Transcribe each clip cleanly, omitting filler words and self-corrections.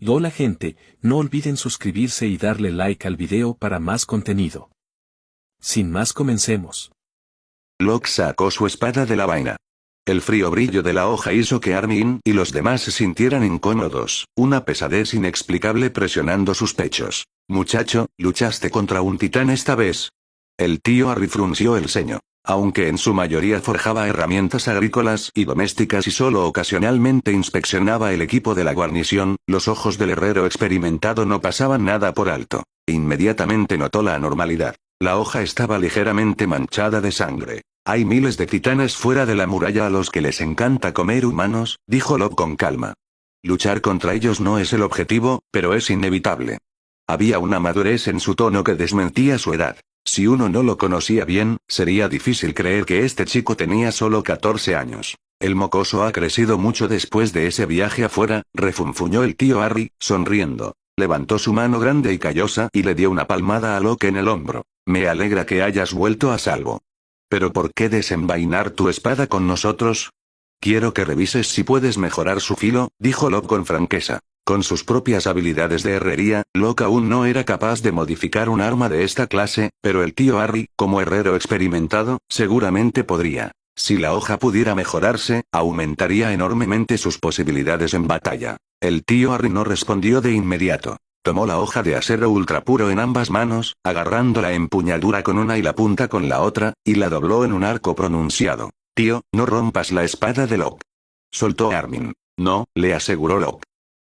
Hola gente, no olviden suscribirse y darle like al video para más contenido. Sin más comencemos. Locke sacó su espada de la vaina. El frío brillo de la hoja hizo que Armin y los demás se sintieran incómodos, una pesadez inexplicable presionando sus pechos. Muchacho, ¿luchaste contra un titán esta vez? El tío Harry frunció el ceño. Aunque en su mayoría forjaba herramientas agrícolas y domésticas y solo ocasionalmente inspeccionaba el equipo de la guarnición, los ojos del herrero experimentado no pasaban nada por alto. Inmediatamente notó la anormalidad. La hoja estaba ligeramente manchada de sangre. Hay miles de titanes fuera de la muralla a los que les encanta comer humanos, dijo Locke con calma. Luchar contra ellos no es el objetivo, pero es inevitable. Había una madurez en su tono que desmentía su edad. Si uno no lo conocía bien, sería difícil creer que este chico tenía solo 14 años. El mocoso ha crecido mucho después de ese viaje afuera, refunfuñó el tío Harry, sonriendo. Levantó su mano grande y callosa y le dio una palmada a Locke en el hombro. Me alegra que hayas vuelto a salvo. ¿Pero por qué desenvainar tu espada con nosotros? Quiero que revises si puedes mejorar su filo, dijo Locke con franqueza. Con sus propias habilidades de herrería, Locke aún no era capaz de modificar un arma de esta clase, pero el tío Harry, como herrero experimentado, seguramente podría. Si la hoja pudiera mejorarse, aumentaría enormemente sus posibilidades en batalla. El tío Harry no respondió de inmediato. Tomó la hoja de acero ultrapuro en ambas manos, agarrando la empuñadura con una y la punta con la otra, y la dobló en un arco pronunciado. Tío, no rompas la espada de Locke. Soltó Armin. No, le aseguró Locke.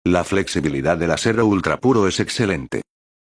La flexibilidad del acero ultrapuro es excelente.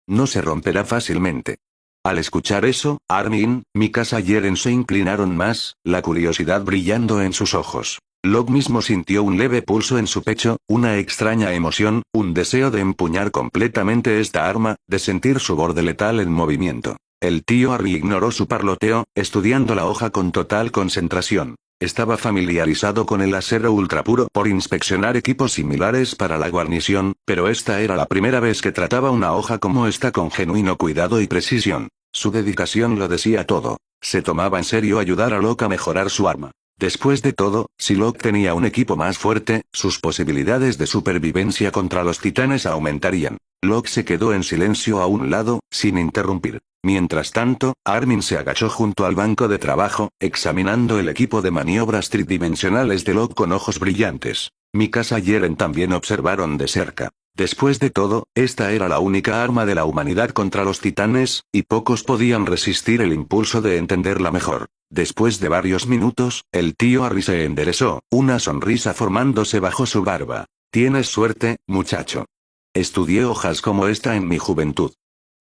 No se romperá fácilmente. Al escuchar eso, Armin, Mikasa y Eren se inclinaron más, la curiosidad brillando en sus ojos. Locke mismo sintió un leve pulso en su pecho, una extraña emoción, un deseo de empuñar completamente esta arma, de sentir su borde letal en movimiento. El tío Harry ignoró su parloteo, estudiando la hoja con total concentración. Estaba familiarizado con el acero ultrapuro por inspeccionar equipos similares para la guarnición, pero esta era la primera vez que trataba una hoja como esta con genuino cuidado y precisión. Su dedicación lo decía todo. Se tomaba en serio ayudar a Locke a mejorar su arma. Después de todo, si Locke tenía un equipo más fuerte, sus posibilidades de supervivencia contra los titanes aumentarían. Locke se quedó en silencio a un lado, sin interrumpir. Mientras tanto, Armin se agachó junto al banco de trabajo, examinando el equipo de maniobras tridimensionales de Locke con ojos brillantes. Mikasa y Eren también observaron de cerca. Después de todo, esta era la única arma de la humanidad contra los titanes, y pocos podían resistir el impulso de entenderla mejor. Después de varios minutos, el tío Harry se enderezó, una sonrisa formándose bajo su barba. Tienes suerte, muchacho. Estudié hojas como esta en mi juventud.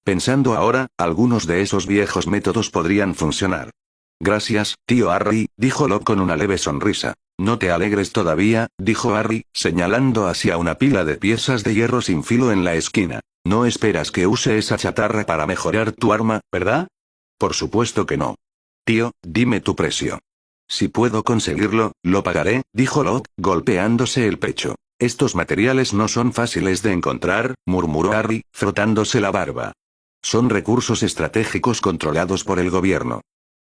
Pensando ahora, algunos de esos viejos métodos podrían funcionar. Gracias, tío Harry, dijo Locke con una leve sonrisa. No te alegres todavía, dijo Harry, señalando hacia una pila de piezas de hierro sin filo en la esquina. No esperas que use esa chatarra para mejorar tu arma, ¿verdad? Por supuesto que no. Tío, dime tu precio. Si puedo conseguirlo, lo pagaré, dijo Locke, golpeándose el pecho. Estos materiales no son fáciles de encontrar, murmuró Harry, frotándose la barba. Son recursos estratégicos controlados por el gobierno.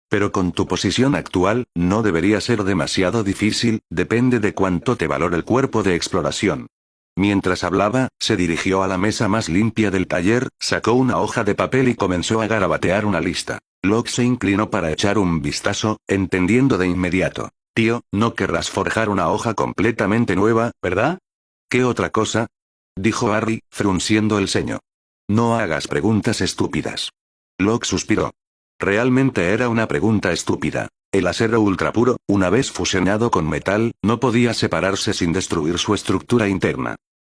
Pero con tu posición actual, no debería ser demasiado difícil, depende de cuánto te valore el cuerpo de exploración. Mientras hablaba, se dirigió a la mesa más limpia del taller, sacó una hoja de papel y comenzó a garabatear una lista. Locke se inclinó para echar un vistazo, entendiendo de inmediato. Tío, no querrás forjar una hoja completamente nueva, ¿verdad? ¿Qué otra cosa? Dijo Harry, frunciendo el ceño. No hagas preguntas estúpidas. Locke suspiró. Realmente era una pregunta estúpida. El acero ultrapuro, una vez fusionado con metal, no podía separarse sin destruir su estructura interna.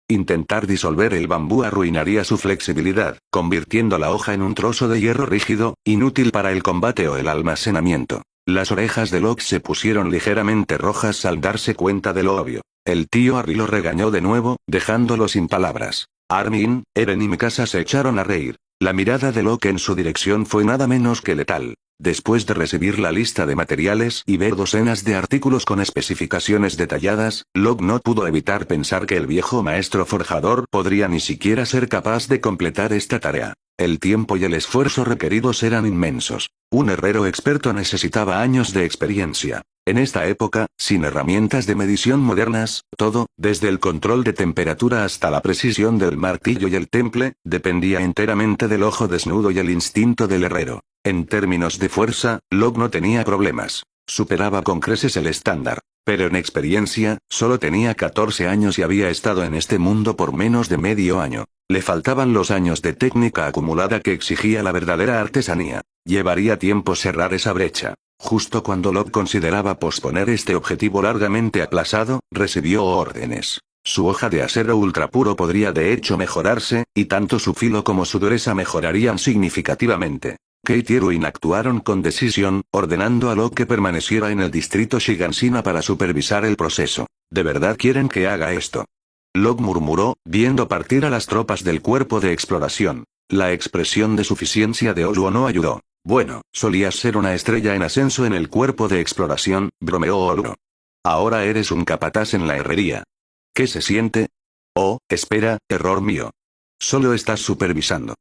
Intentar disolver el bambú arruinaría su flexibilidad, convirtiendo la hoja en un trozo de hierro rígido, inútil para el combate o el almacenamiento. Las orejas de Locke se pusieron ligeramente rojas al darse cuenta de lo obvio. El tío Harry lo regañó de nuevo, dejándolo sin palabras. Armin, Eren y Mikasa se echaron a reír. La mirada de Locke en su dirección fue nada menos que letal. Después de recibir la lista de materiales y ver docenas de artículos con especificaciones detalladas, Locke no pudo evitar pensar que el viejo maestro forjador podría ni siquiera ser capaz de completar esta tarea. El tiempo y el esfuerzo requeridos eran inmensos. Un herrero experto necesitaba años de experiencia. En esta época, sin herramientas de medición modernas, todo, desde el control de temperatura hasta la precisión del martillo y el temple, dependía enteramente del ojo desnudo y el instinto del herrero. En términos de fuerza, Locke no tenía problemas. Superaba con creces el estándar. Pero en experiencia, solo tenía 14 años y había estado en este mundo por menos de medio año. Le faltaban los años de técnica acumulada que exigía la verdadera artesanía. Llevaría tiempo cerrar esa brecha. Justo cuando Locke consideraba posponer este objetivo largamente aplazado, recibió órdenes. Su hoja de acero ultrapuro podría de hecho mejorarse, y tanto su filo como su dureza mejorarían significativamente. Kate y Erwin actuaron con decisión, ordenando a Locke que permaneciera en el distrito Shigansina para supervisar el proceso. ¿De verdad quieren que haga esto?, Locke murmuró, viendo partir a las tropas del cuerpo de exploración. La expresión de suficiencia de Oluo no ayudó. Bueno, solías ser una estrella en ascenso en el cuerpo de exploración, bromeó Oluo. Ahora eres un capataz en la herrería. ¿Qué se siente? Oh, espera, error mío. Solo estás supervisando.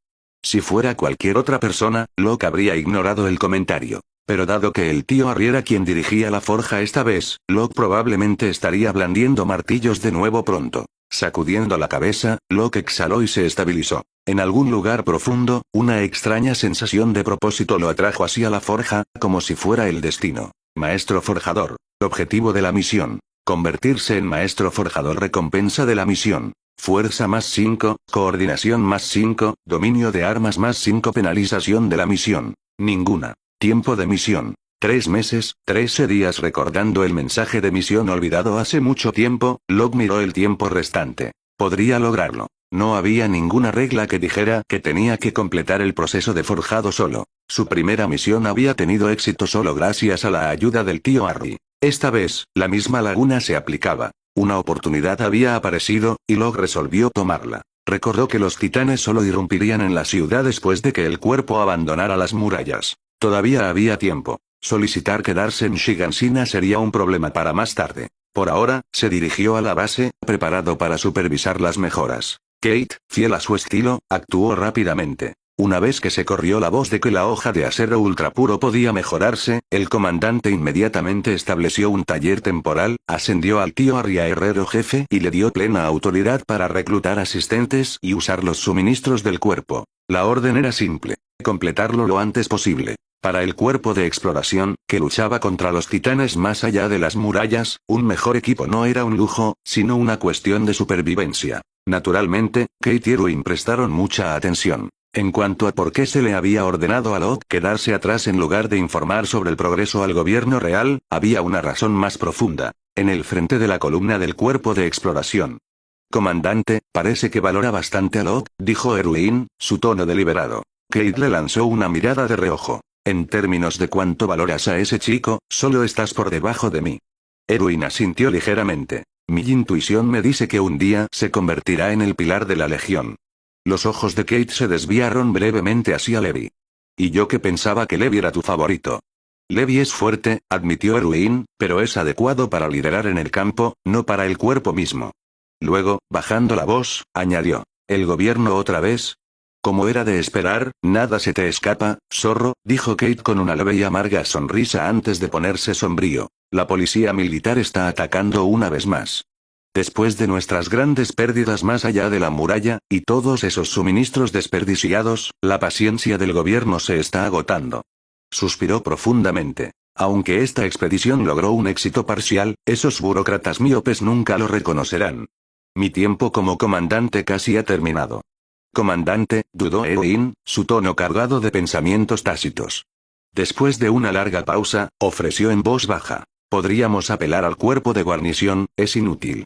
Si fuera cualquier otra persona, Locke habría ignorado el comentario. Pero dado que el tío Harry era quien dirigía la forja esta vez, Locke probablemente estaría blandiendo martillos de nuevo pronto. Sacudiendo la cabeza, Locke exhaló y se estabilizó. En algún lugar profundo, una extraña sensación de propósito lo atrajo hacia la forja, como si fuera el destino. Maestro forjador. Objetivo de la misión. Convertirse en maestro forjador. Recompensa de la misión. Fuerza más 5, coordinación más 5, dominio de armas más 5. Penalización de la misión. Ninguna. Tiempo de misión. 3 meses, 13 días. Recordando el mensaje de misión olvidado hace mucho tiempo, Locke miró el tiempo restante. Podría lograrlo. No había ninguna regla que dijera que tenía que completar el proceso de forjado solo. Su primera misión había tenido éxito solo gracias a la ayuda del tío Harry. Esta vez, la misma laguna se aplicaba. Una oportunidad había aparecido, y Locke resolvió tomarla. Recordó que los titanes solo irrumpirían en la ciudad después de que el cuerpo abandonara las murallas. Todavía había tiempo. Solicitar quedarse en Shigansina sería un problema para más tarde. Por ahora, se dirigió a la base, preparado para supervisar las mejoras. Kate, fiel a su estilo, actuó rápidamente. Una vez que se corrió la voz de que la hoja de acero ultrapuro podía mejorarse, el comandante inmediatamente estableció un taller temporal, ascendió al tío Harry a herrero jefe y le dio plena autoridad para reclutar asistentes y usar los suministros del cuerpo. La orden era simple: completarlo lo antes posible. Para el cuerpo de exploración, que luchaba contra los titanes más allá de las murallas, un mejor equipo no era un lujo, sino una cuestión de supervivencia. Naturalmente, Kate y Erwin prestaron mucha atención. En cuanto a por qué se le había ordenado a Locke quedarse atrás en lugar de informar sobre el progreso al gobierno real, había una razón más profunda. En el frente de la columna del cuerpo de exploración. Comandante, parece que valora bastante a Locke, dijo Erwin, su tono deliberado. Kate le lanzó una mirada de reojo. En términos de cuánto valoras a ese chico, solo estás por debajo de mí. Erwin asintió ligeramente. Mi intuición me dice que un día se convertirá en el pilar de la Legión. Los ojos de Kate se desviaron brevemente hacia Levi. Y yo que pensaba que Levi era tu favorito. Levi es fuerte, admitió Erwin, pero es adecuado para liderar en el campo, no para el cuerpo mismo. Luego, bajando la voz, añadió: ¿el gobierno otra vez? Como era de esperar, nada se te escapa, zorro, dijo Kate con una leve y amarga sonrisa antes de ponerse sombrío. La policía militar está atacando una vez más. Después de nuestras grandes pérdidas más allá de la muralla, y todos esos suministros desperdiciados, la paciencia del gobierno se está agotando. Suspiró profundamente. Aunque esta expedición logró un éxito parcial, esos burócratas míopes nunca lo reconocerán. Mi tiempo como comandante casi ha terminado. Comandante, dudó Erwin, su tono cargado de pensamientos tácitos. Después de una larga pausa, ofreció en voz baja: podríamos apelar al cuerpo de guarnición, es inútil.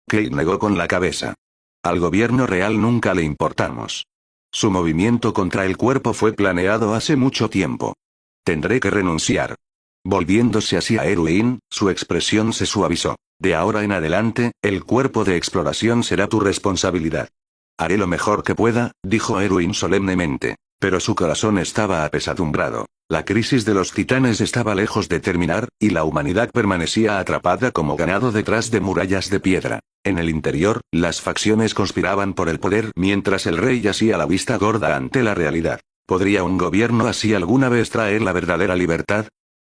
Kate negó con la cabeza. Al gobierno real nunca le importamos. Su movimiento contra el cuerpo fue planeado hace mucho tiempo. Tendré que renunciar. Volviéndose hacia Erwin, su expresión se suavizó. De ahora en adelante, el cuerpo de exploración será tu responsabilidad. Haré lo mejor que pueda, dijo Erwin solemnemente. Pero su corazón estaba apesadumbrado. La crisis de los titanes estaba lejos de terminar, y la humanidad permanecía atrapada como ganado detrás de murallas de piedra. En el interior, las facciones conspiraban por el poder mientras el rey yacía la vista gorda ante la realidad. ¿Podría un gobierno así alguna vez traer la verdadera libertad?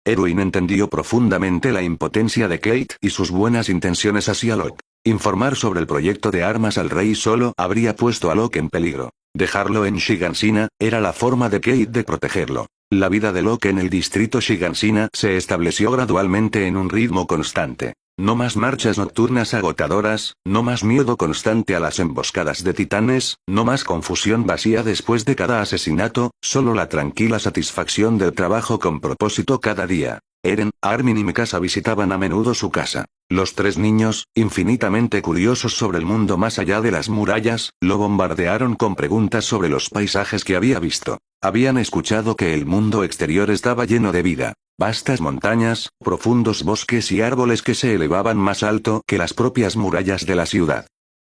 Erwin entendió profundamente la impotencia de Kate y sus buenas intenciones hacia Locke. Informar sobre el proyecto de armas al rey solo habría puesto a Locke en peligro. Dejarlo en Shigansina era la forma de Kate de protegerlo. La vida de Locke en el distrito Shigansina se estableció gradualmente en un ritmo constante. No más marchas nocturnas agotadoras, no más miedo constante a las emboscadas de titanes, no más confusión vacía después de cada asesinato, solo la tranquila satisfacción del trabajo con propósito cada día. Eren, Armin y Mikasa visitaban a menudo su casa. Los tres niños, infinitamente curiosos sobre el mundo más allá de las murallas, lo bombardearon con preguntas sobre los paisajes que había visto. Habían escuchado que el mundo exterior estaba lleno de vida. Vastas montañas, profundos bosques y árboles que se elevaban más alto que las propias murallas de la ciudad.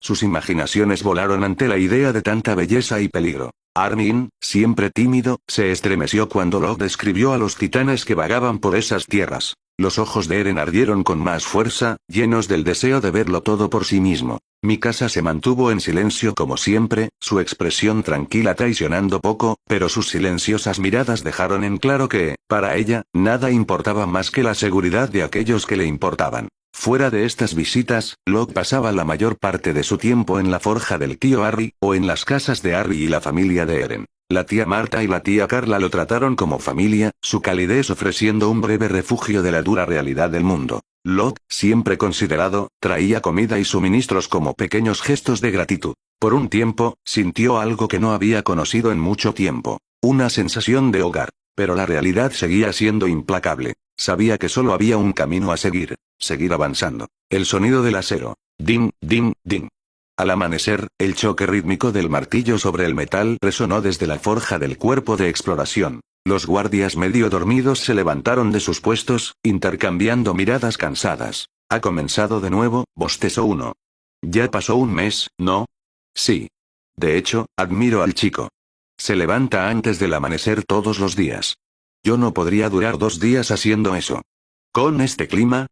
Sus imaginaciones volaron ante la idea de tanta belleza y peligro. Armin, siempre tímido, se estremeció cuando Locke describió a los titanes que vagaban por esas tierras. Los ojos de Eren ardieron con más fuerza, llenos del deseo de verlo todo por sí mismo. Mikasa se mantuvo en silencio como siempre, su expresión tranquila traicionando poco, pero sus silenciosas miradas dejaron en claro que, para ella, nada importaba más que la seguridad de aquellos que le importaban. Fuera de estas visitas, Locke pasaba la mayor parte de su tiempo en la forja del tío Harry, o en las casas de Harry y la familia de Eren. La tía Marta y la tía Carla lo trataron como familia, su calidez ofreciendo un breve refugio de la dura realidad del mundo. Locke, siempre considerado, traía comida y suministros como pequeños gestos de gratitud. Por un tiempo, sintió algo que no había conocido en mucho tiempo. Una sensación de hogar. Pero la realidad seguía siendo implacable. Sabía que solo había un camino a seguir. Seguir avanzando. El sonido del acero. Ding, ding, ding. Al amanecer, el choque rítmico del martillo sobre el metal resonó desde la forja del cuerpo de exploración. Los guardias medio dormidos se levantaron de sus puestos, intercambiando miradas cansadas. Ha comenzado de nuevo, bostezó uno. Ya pasó un mes, ¿no? Sí. De hecho, admiro al chico. Se levanta antes del amanecer todos los días. Yo no podría durar 2 días haciendo eso. ¿Con este clima?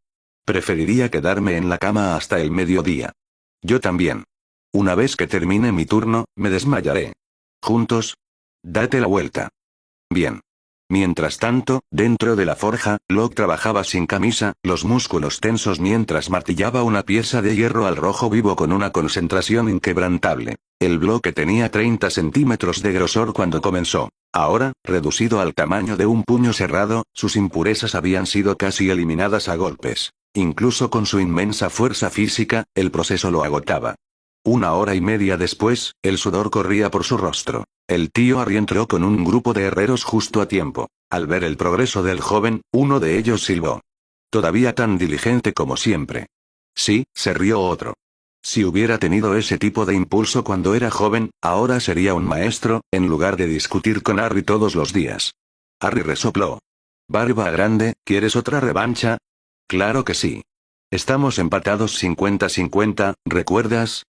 Preferiría quedarme en la cama hasta el mediodía. Yo también. Una vez que termine mi turno, me desmayaré. ¿Juntos? Date la vuelta. Bien. Mientras tanto, dentro de la forja, Locke trabajaba sin camisa, los músculos tensos mientras martillaba una pieza de hierro al rojo vivo con una concentración inquebrantable. El bloque tenía 30 centímetros de grosor cuando comenzó. Ahora, reducido al tamaño de un puño cerrado, sus impurezas habían sido casi eliminadas a golpes. Incluso con su inmensa fuerza física, el proceso lo agotaba. 1 hora y media después, el sudor corría por su rostro. El tío Harry entró con un grupo de herreros justo a tiempo. Al ver el progreso del joven, uno de ellos silbó. Todavía tan diligente como siempre. Sí, se rió otro. Si hubiera tenido ese tipo de impulso cuando era joven, ahora sería un maestro, en lugar de discutir con Harry todos los días. Harry resopló. Barba Grande, ¿quieres otra revancha? Claro que sí. Estamos empatados 50-50, ¿recuerdas?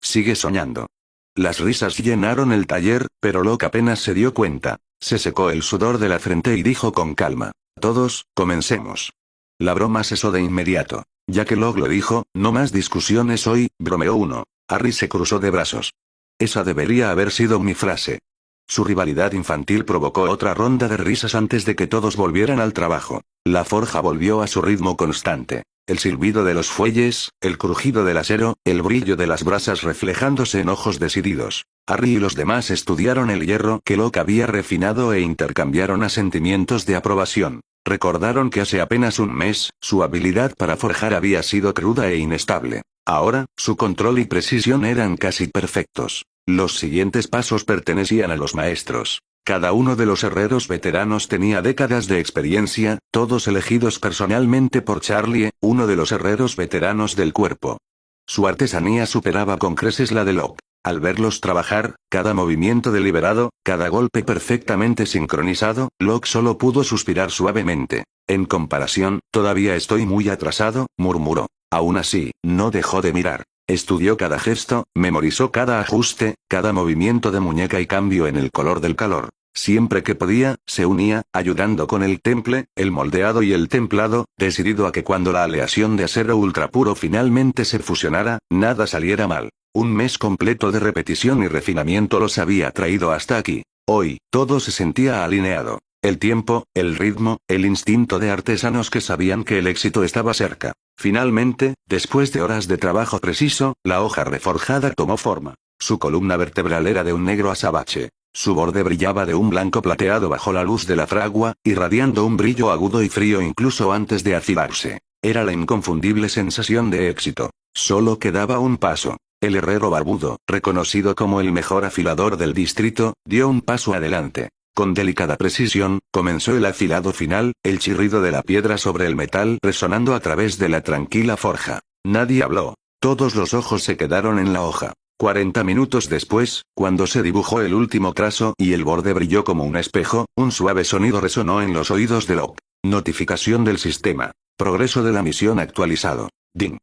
Sigue soñando. Las risas llenaron el taller, pero Locke apenas se dio cuenta. Se secó el sudor de la frente y dijo con calma. Todos, comencemos. La broma cesó de inmediato. Ya que Locke lo dijo, no más discusiones hoy, bromeó uno. Harry se cruzó de brazos. Esa debería haber sido mi frase. Su rivalidad infantil provocó otra ronda de risas antes de que todos volvieran al trabajo. La forja volvió a su ritmo constante. El silbido de los fuelles, el crujido del acero, el brillo de las brasas reflejándose en ojos decididos. Harry y los demás estudiaron el hierro que Locke había refinado e intercambiaron asentimientos de aprobación. Recordaron que hace apenas un mes, su habilidad para forjar había sido cruda e inestable. Ahora, su control y precisión eran casi perfectos. Los siguientes pasos pertenecían a los maestros. Cada uno de los herreros veteranos tenía décadas de experiencia, todos elegidos personalmente por Charlie, uno de los herreros veteranos del cuerpo. Su artesanía superaba con creces la de Locke. Al verlos trabajar, cada movimiento deliberado, cada golpe perfectamente sincronizado, Locke solo pudo suspirar suavemente. En comparación, todavía estoy muy atrasado, murmuró. Aún así, no dejó de mirar. Estudió cada gesto, memorizó cada ajuste, cada movimiento de muñeca y cambio en el color del calor. Siempre que podía, se unía, ayudando con el temple, el moldeado y el templado, decidido a que cuando la aleación de acero ultrapuro finalmente se fusionara, nada saliera mal. Un mes completo de repetición y refinamiento los había traído hasta aquí. Hoy, todo se sentía alineado. El tiempo, el ritmo, el instinto de artesanos que sabían que el éxito estaba cerca. Finalmente, después de horas de trabajo preciso, la hoja reforjada tomó forma. Su columna vertebral era de un negro azabache. Su borde brillaba de un blanco plateado bajo la luz de la fragua, irradiando un brillo agudo y frío incluso antes de afilarse. Era la inconfundible sensación de éxito. Solo quedaba un paso. El herrero barbudo, reconocido como el mejor afilador del distrito, dio un paso adelante. Con delicada precisión, comenzó el afilado final, el chirrido de la piedra sobre el metal resonando a través de la tranquila forja. Nadie habló. Todos los ojos se quedaron en la hoja. 40 minutos después, cuando se dibujó el último trazo y el borde brilló como un espejo, un suave sonido resonó en los oídos de Locke. Notificación del sistema. Progreso de la misión actualizado. Ding.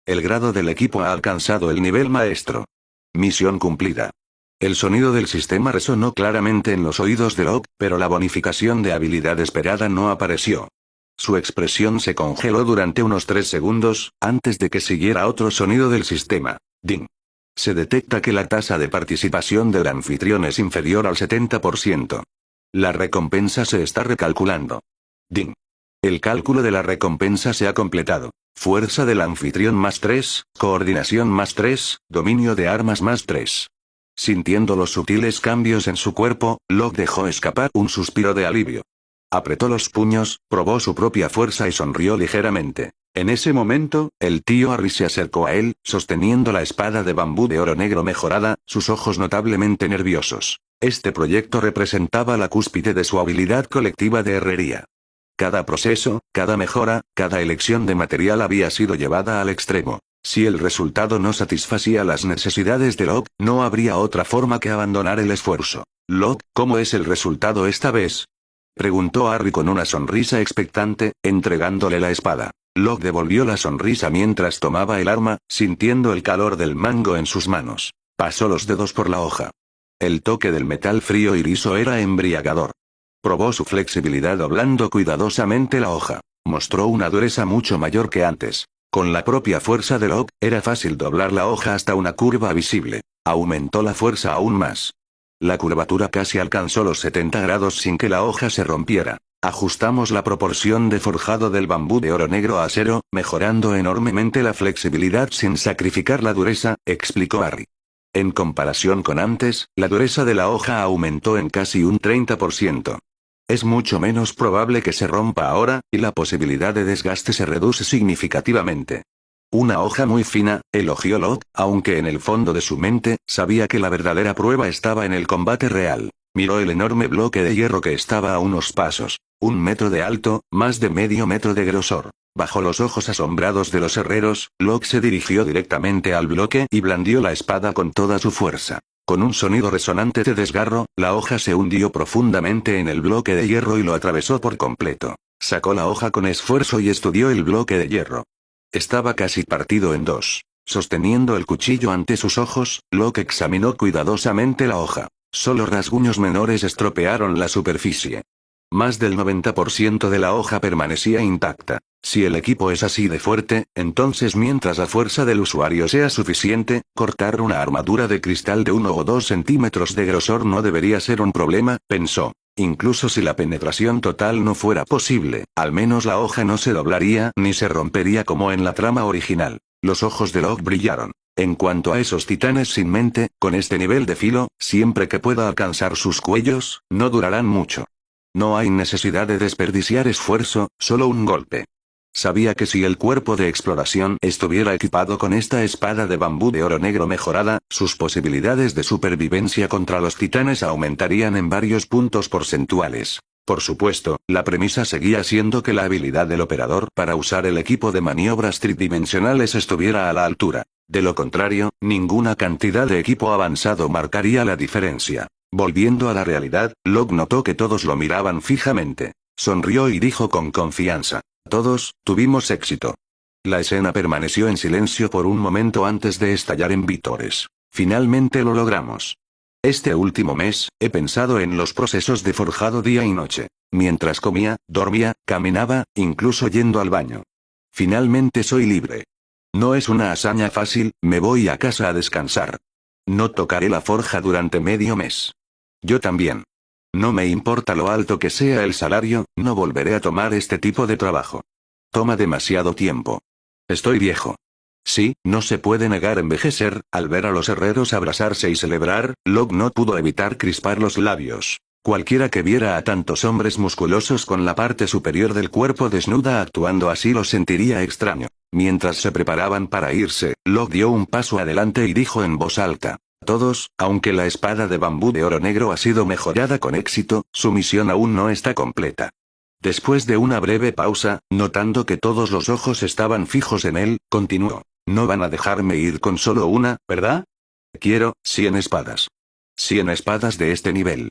El grado del equipo ha alcanzado el nivel maestro. Misión cumplida. El sonido del sistema resonó claramente en los oídos de Locke, pero la bonificación de habilidad esperada no apareció. Su expresión se congeló durante unos 3 segundos, antes de que siguiera otro sonido del sistema. Ding. Se detecta que la tasa de participación del anfitrión es inferior al 70%. La recompensa se está recalculando. Ding. El cálculo de la recompensa se ha completado. Fuerza del anfitrión +3, coordinación +3, dominio de armas +3. Sintiendo los sutiles cambios en su cuerpo, Locke dejó escapar un suspiro de alivio. Apretó los puños, probó su propia fuerza y sonrió ligeramente. En ese momento, el tío Harry se acercó a él, sosteniendo la espada de bambú de oro negro mejorada, sus ojos notablemente nerviosos. Este proyecto representaba la cúspide de su habilidad colectiva de herrería. Cada proceso, cada mejora, cada elección de material había sido llevada al extremo. Si el resultado no satisfacía las necesidades de Locke, no habría otra forma que abandonar el esfuerzo. Locke, ¿cómo es el resultado esta vez?, preguntó Harry con una sonrisa expectante, entregándole la espada. Locke devolvió la sonrisa mientras tomaba el arma, sintiendo el calor del mango en sus manos. Pasó los dedos por la hoja. El toque del metal frío y liso era embriagador. Probó su flexibilidad doblando cuidadosamente la hoja. Mostró una dureza mucho mayor que antes. Con la propia fuerza de Locke, era fácil doblar la hoja hasta una curva visible. Aumentó la fuerza aún más. La curvatura casi alcanzó los 70 grados sin que la hoja se rompiera. Ajustamos la proporción de forjado del bambú de oro negro a acero, mejorando enormemente la flexibilidad sin sacrificar la dureza, explicó Harry. En comparación con antes, la dureza de la hoja aumentó en casi un 30%. Es mucho menos probable que se rompa ahora, y la posibilidad de desgaste se reduce significativamente. Una hoja muy fina, elogió Locke, aunque en el fondo de su mente, sabía que la verdadera prueba estaba en el combate real. Miró el enorme bloque de hierro que estaba a unos pasos. 1 metro de alto, más de medio metro de grosor. Bajo los ojos asombrados de los herreros, Locke se dirigió directamente al bloque y blandió la espada con toda su fuerza. Con un sonido resonante de desgarro, la hoja se hundió profundamente en el bloque de hierro y lo atravesó por completo. Sacó la hoja con esfuerzo y estudió el bloque de hierro. Estaba casi partido en dos. Sosteniendo el cuchillo ante sus ojos, Locke examinó cuidadosamente la hoja. Solo rasguños menores estropearon la superficie. Más del 90% de la hoja permanecía intacta. Si el equipo es así de fuerte, entonces mientras la fuerza del usuario sea suficiente, cortar una armadura de cristal de 1 o 2 centímetros de grosor no debería ser un problema, pensó. Incluso si la penetración total no fuera posible, al menos la hoja no se doblaría ni se rompería como en la trama original. Los ojos de Locke brillaron. En cuanto a esos titanes sin mente, con este nivel de filo, siempre que pueda alcanzar sus cuellos, no durarán mucho. No hay necesidad de desperdiciar esfuerzo, solo un golpe. Sabía que si el cuerpo de exploración estuviera equipado con esta espada de bambú de oro negro mejorada, sus posibilidades de supervivencia contra los titanes aumentarían en varios puntos porcentuales. Por supuesto, la premisa seguía siendo que la habilidad del operador para usar el equipo de maniobras tridimensionales estuviera a la altura. De lo contrario, ninguna cantidad de equipo avanzado marcaría la diferencia. Volviendo a la realidad, Locke notó que todos lo miraban fijamente. Sonrió y dijo con confianza: todos, tuvimos éxito. La escena permaneció en silencio por un momento antes de estallar en vítores. Finalmente lo logramos. Este último mes, he pensado en los procesos de forjado día y noche. Mientras comía, dormía, caminaba, incluso yendo al baño. Finalmente soy libre. No es una hazaña fácil, me voy a casa a descansar. No tocaré la forja durante medio mes. Yo también. No me importa lo alto que sea el salario, no volveré a tomar este tipo de trabajo. Toma demasiado tiempo. Estoy viejo. Sí, no se puede negar envejecer. Al ver a los herreros abrazarse y celebrar, Locke no pudo evitar crispar los labios. Cualquiera que viera a tantos hombres musculosos con la parte superior del cuerpo desnuda actuando así lo sentiría extraño. Mientras se preparaban para irse, Locke dio un paso adelante y dijo en voz alta: todos, aunque la espada de bambú de oro negro ha sido mejorada con éxito, su misión aún no está completa. Después de una breve pausa, notando que todos los ojos estaban fijos en él, continuó: no van a dejarme ir con solo una, ¿verdad? Quiero 100 espadas. 100 espadas de este nivel.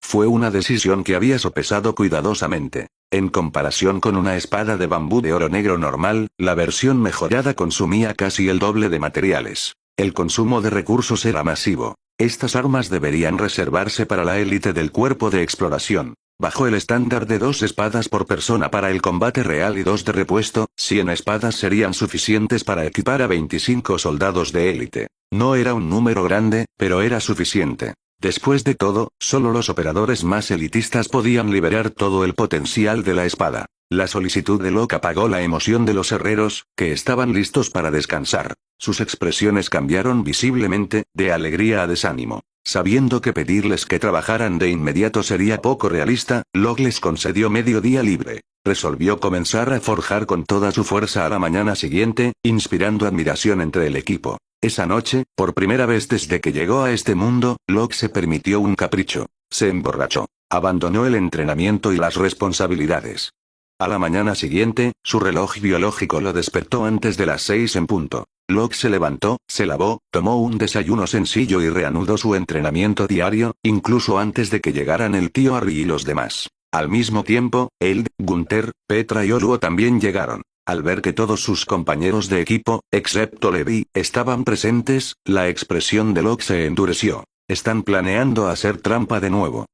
Fue una decisión que había sopesado cuidadosamente. En comparación con una espada de bambú de oro negro normal, la versión mejorada consumía casi el doble de materiales. El consumo de recursos era masivo. Estas armas deberían reservarse para la élite del cuerpo de exploración. Bajo el estándar de 2 espadas por persona para el combate real y 2 de repuesto, 100 espadas serían suficientes para equipar a 25 soldados de élite. No era un número grande, pero era suficiente. Después de todo, solo los operadores más elitistas podían liberar todo el potencial de la espada. La solicitud de Locke apagó la emoción de los herreros, que estaban listos para descansar. Sus expresiones cambiaron visiblemente, de alegría a desánimo. Sabiendo que pedirles que trabajaran de inmediato sería poco realista, Locke les concedió medio día libre. Resolvió comenzar a forjar con toda su fuerza a la mañana siguiente, inspirando admiración entre el equipo. Esa noche, por primera vez desde que llegó a este mundo, Locke se permitió un capricho. Se emborrachó. Abandonó el entrenamiento y las responsabilidades. A la mañana siguiente, su reloj biológico lo despertó antes de las 6 en punto. Locke se levantó, se lavó, tomó un desayuno sencillo y reanudó su entrenamiento diario, incluso antes de que llegaran el tío Harry y los demás. Al mismo tiempo, Eld, Gunther, Petra y Oluo también llegaron. Al ver que todos sus compañeros de equipo, excepto Levi, estaban presentes, la expresión de Locke se endureció. Están planeando hacer trampa de nuevo.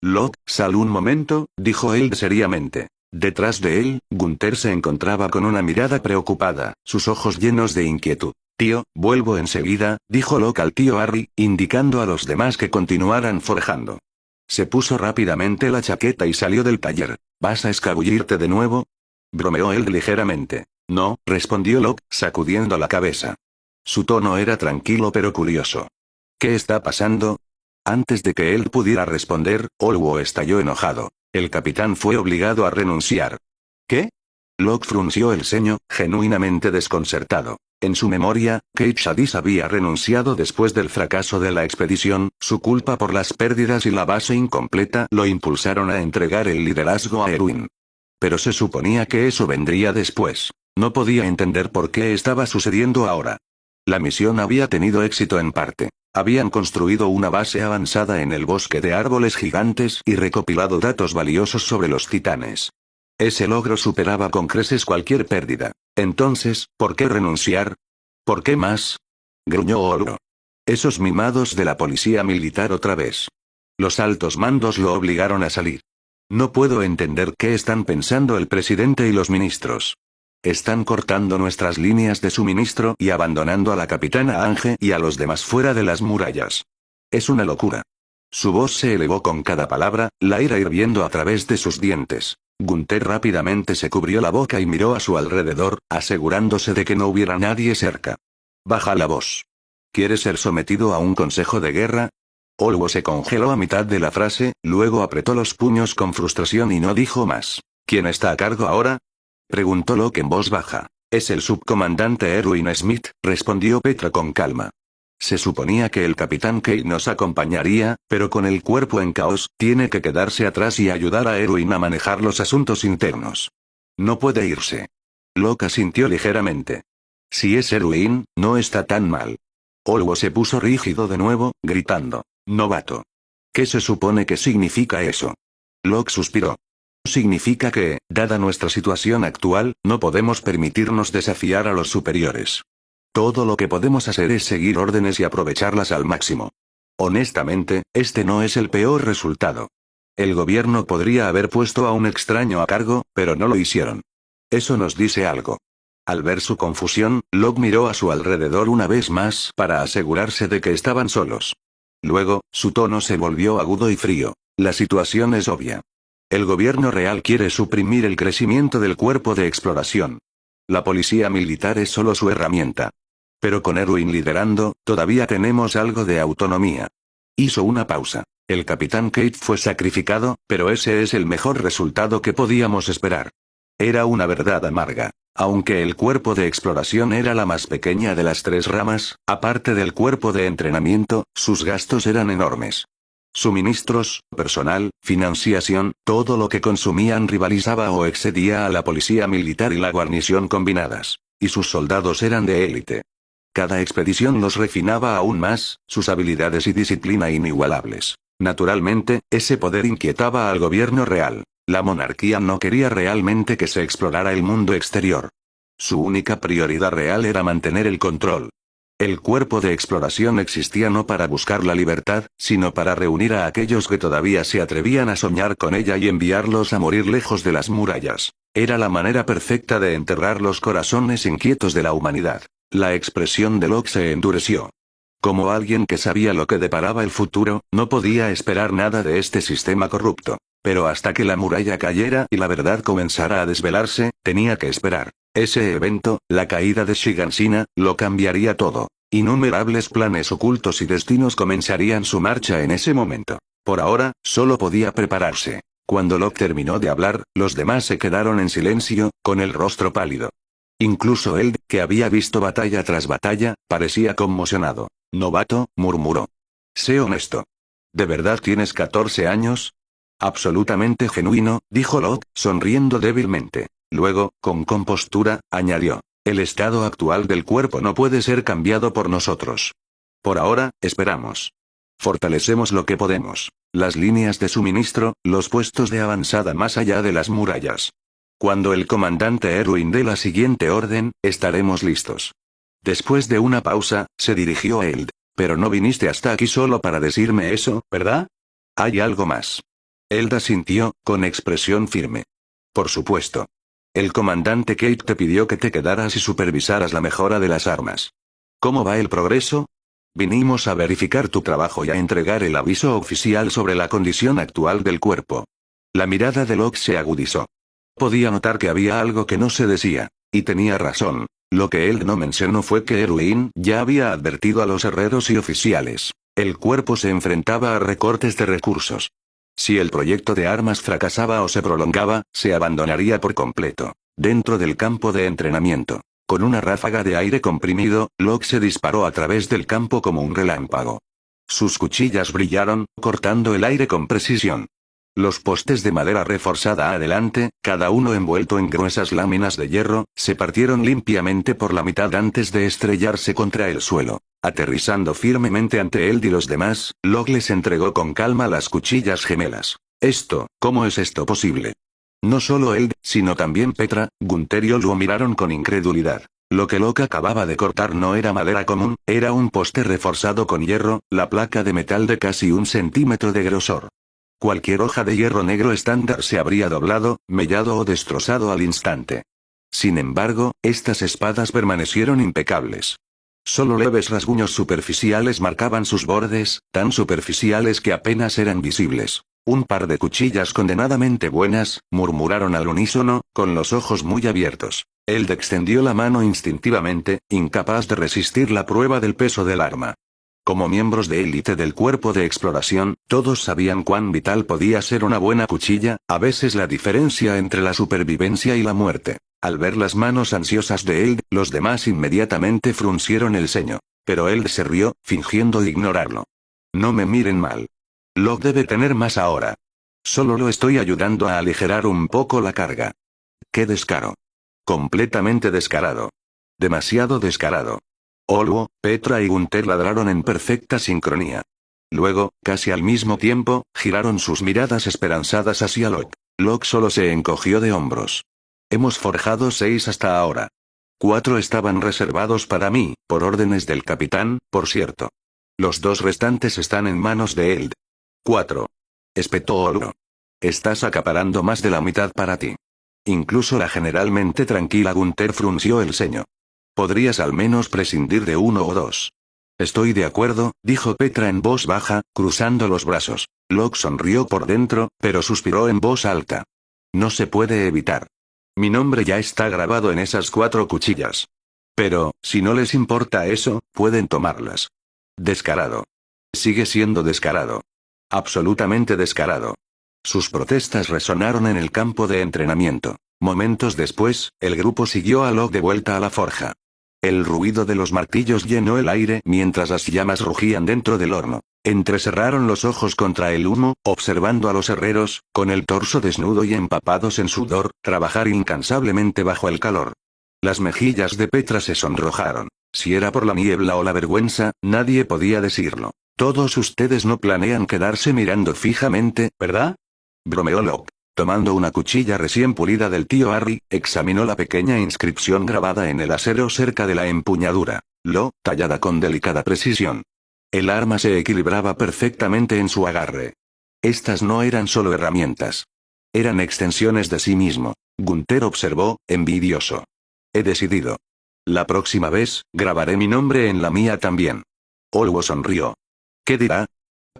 Locke, sal un momento, dijo Eld seriamente. Detrás de él, Gunther se encontraba con una mirada preocupada, sus ojos llenos de inquietud. Tío, vuelvo enseguida, dijo Locke al tío Harry, indicando a los demás que continuaran forjando. Se puso rápidamente la chaqueta y salió del taller. ¿Vas a escabullirte de nuevo? Bromeó él ligeramente. No, respondió Locke, sacudiendo la cabeza. Su tono era tranquilo pero curioso. ¿Qué está pasando? Antes de que él pudiera responder, Oluo estalló enojado. El capitán fue obligado a renunciar. ¿Qué? Locke frunció el ceño, genuinamente desconcertado. En su memoria, Kate Shadis había renunciado después del fracaso de la expedición, su culpa por las pérdidas y la base incompleta lo impulsaron a entregar el liderazgo a Erwin. Pero se suponía que eso vendría después. No podía entender por qué estaba sucediendo ahora. La misión había tenido éxito en parte. Habían construido una base avanzada en el bosque de árboles gigantes y recopilado datos valiosos sobre los titanes. Ese logro superaba con creces cualquier pérdida. Entonces, ¿por qué renunciar? ¿Por qué más? Gruñó Oluo. Esos mimados de la policía militar otra vez. Los altos mandos lo obligaron a salir. No puedo entender qué están pensando el presidente y los ministros. Están cortando nuestras líneas de suministro y abandonando a la capitana Ange y a los demás fuera de las murallas. Es una locura. Su voz se elevó con cada palabra, la ira hirviendo a través de sus dientes. Gunther rápidamente se cubrió la boca y miró a su alrededor, asegurándose de que no hubiera nadie cerca. Baja la voz. ¿Quieres ser sometido a un consejo de guerra? Oluo se congeló a mitad de la frase, luego apretó los puños con frustración y no dijo más. ¿Quién está a cargo ahora? Preguntó Locke en voz baja. Es el subcomandante Erwin Smith, respondió Petra con calma. Se suponía que el capitán Kate nos acompañaría, pero con el cuerpo en caos, tiene que quedarse atrás y ayudar a Erwin a manejar los asuntos internos. No puede irse. Locke asintió ligeramente. Si es Erwin, no está tan mal. Oluo se puso rígido de nuevo, gritando. Novato. ¿Qué se supone que significa eso? Locke suspiró. Significa que, dada nuestra situación actual, no podemos permitirnos desafiar a los superiores. Todo lo que podemos hacer es seguir órdenes y aprovecharlas al máximo. Honestamente, este no es el peor resultado. El gobierno podría haber puesto a un extraño a cargo, pero no lo hicieron. Eso nos dice algo. Al ver su confusión, Locke miró a su alrededor una vez más para asegurarse de que estaban solos. Luego, su tono se volvió agudo y frío. La situación es obvia. El gobierno real quiere suprimir el crecimiento del cuerpo de exploración. La policía militar es solo su herramienta. Pero con Erwin liderando, todavía tenemos algo de autonomía. Hizo una pausa. El capitán Kate fue sacrificado, pero ese es el mejor resultado que podíamos esperar. Era una verdad amarga. Aunque el cuerpo de exploración era la más pequeña de las tres ramas, aparte del cuerpo de entrenamiento, sus gastos eran enormes. Suministros, personal, financiación, todo lo que consumían rivalizaba o excedía a la policía militar y la guarnición combinadas. Y sus soldados eran de élite. Cada expedición los refinaba aún más, sus habilidades y disciplina inigualables. Naturalmente, ese poder inquietaba al gobierno real. La monarquía no quería realmente que se explorara el mundo exterior. Su única prioridad real era mantener el control. El cuerpo de exploración existía no para buscar la libertad, sino para reunir a aquellos que todavía se atrevían a soñar con ella y enviarlos a morir lejos de las murallas. Era la manera perfecta de enterrar los corazones inquietos de la humanidad. La expresión de Locke se endureció. Como alguien que sabía lo que deparaba el futuro, no podía esperar nada de este sistema corrupto. Pero hasta que la muralla cayera y la verdad comenzara a desvelarse, tenía que esperar. Ese evento, la caída de Shiganshina, lo cambiaría todo. Innumerables planes ocultos y destinos comenzarían su marcha en ese momento. Por ahora, solo podía prepararse. Cuando Locke terminó de hablar, los demás se quedaron en silencio, con el rostro pálido. Incluso él, que había visto batalla tras batalla, parecía conmocionado. «Novato», murmuró. «Sé honesto. ¿De verdad tienes 14 años?» «Absolutamente genuino», dijo Locke, sonriendo débilmente. Luego, con compostura, añadió. «El estado actual del cuerpo no puede ser cambiado por nosotros. Por ahora, esperamos. Fortalecemos lo que podemos. Las líneas de suministro, los puestos de avanzada más allá de las murallas. Cuando el comandante Erwin dé la siguiente orden, estaremos listos». Después de una pausa, se dirigió a Eld. «Pero no viniste hasta aquí solo para decirme eso, ¿verdad? Hay algo más». Eld asintió, con expresión firme. «Por supuesto. El comandante Kate te pidió que te quedaras y supervisaras la mejora de las armas. ¿Cómo va el progreso? Vinimos a verificar tu trabajo y a entregar el aviso oficial sobre la condición actual del cuerpo». La mirada de Locke se agudizó. Podía notar que había algo que no se decía. Y tenía razón. Lo que él no mencionó fue que Erwin ya había advertido a los herreros y oficiales. El cuerpo se enfrentaba a recortes de recursos. Si el proyecto de armas fracasaba o se prolongaba, se abandonaría por completo. Dentro del campo de entrenamiento, con una ráfaga de aire comprimido, Locke se disparó a través del campo como un relámpago. Sus cuchillas brillaron, cortando el aire con precisión. Los postes de madera reforzada adelante, cada uno envuelto en gruesas láminas de hierro, se partieron limpiamente por la mitad antes de estrellarse contra el suelo. Aterrizando firmemente ante él y los demás, Locke les entregó con calma las cuchillas gemelas. ¿Cómo es esto posible? No solo él, sino también Petra, Gunther y Olu lo miraron con incredulidad. Lo que Locke acababa de cortar no era madera común, era un poste reforzado con hierro, la placa de metal de casi 1 centímetro de grosor. Cualquier hoja de hierro negro estándar se habría doblado, mellado o destrozado al instante. Sin embargo, estas espadas permanecieron impecables. Solo leves rasguños superficiales marcaban sus bordes, tan superficiales que apenas eran visibles. «Un par de cuchillas condenadamente buenas», murmuraron al unísono, con los ojos muy abiertos. Eld extendió la mano instintivamente, incapaz de resistir la prueba del peso del arma. Como miembros de élite del cuerpo de exploración, todos sabían cuán vital podía ser una buena cuchilla, a veces la diferencia entre la supervivencia y la muerte. Al ver las manos ansiosas de Eld, los demás inmediatamente fruncieron el ceño. Pero Eld se rió, fingiendo ignorarlo. «No me miren mal. Locke debe tener más ahora. Solo lo estoy ayudando a aligerar un poco la carga». «¡Qué descaro! Completamente descarado. Demasiado descarado». Olu, Petra y Gunther ladraron en perfecta sincronía. Luego, casi al mismo tiempo, giraron sus miradas esperanzadas hacia Locke. Locke solo se encogió de hombros. «Hemos forjado 6 hasta ahora. 4 estaban reservados para mí, por órdenes del capitán, por cierto. Los 2 restantes están en manos de Eld». «4. Espetó Olu. «Estás acaparando más de la mitad para ti». Incluso la generalmente tranquila Gunther frunció el ceño. «Podrías al menos prescindir de 1 o 2. Estoy de acuerdo, dijo Petra en voz baja, cruzando los brazos. Locke sonrió por dentro, pero suspiró en voz alta. No se puede evitar. Mi nombre ya está grabado en esas 4 cuchillas. Pero, si no les importa eso, pueden tomarlas. Descarado. Sigue siendo descarado. Absolutamente descarado. Sus protestas resonaron en el campo de entrenamiento. Momentos después, el grupo siguió a Locke de vuelta a la forja. El ruido de los martillos llenó el aire mientras las llamas rugían dentro del horno. Entrecerraron los ojos contra el humo, observando a los herreros, con el torso desnudo y empapados en sudor, trabajar incansablemente bajo el calor. Las mejillas de Petra se sonrojaron. Si era por la niebla o la vergüenza, nadie podía decirlo. Todos ustedes no planean quedarse mirando fijamente, ¿verdad? Bromeó Locke. Tomando una cuchilla recién pulida del tío Harry, examinó la pequeña inscripción grabada en el acero cerca de la empuñadura. Lo, tallada con delicada precisión. El arma se equilibraba perfectamente en su agarre. Estas no eran solo herramientas. Eran extensiones de sí mismo. Gunther observó, envidioso. He decidido. La próxima vez, grabaré mi nombre en la mía también. Olwo sonrió. ¿Qué dirá?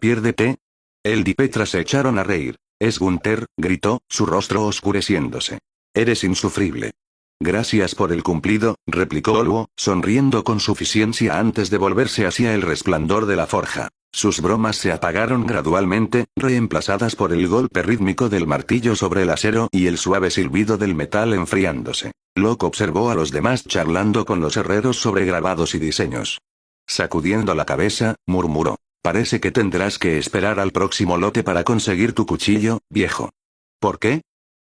¿Piérdete? Él y Petra se echaron a reír. Es Gunther, gritó, su rostro oscureciéndose. Eres insufrible. Gracias por el cumplido, replicó Olwo, sonriendo con suficiencia antes de volverse hacia el resplandor de la forja. Sus bromas se apagaron gradualmente, reemplazadas por el golpe rítmico del martillo sobre el acero y el suave silbido del metal enfriándose. Locke observó a los demás charlando con los herreros sobre grabados y diseños. Sacudiendo la cabeza, murmuró. Parece que tendrás que esperar al próximo lote para conseguir tu cuchillo, viejo. ¿Por qué?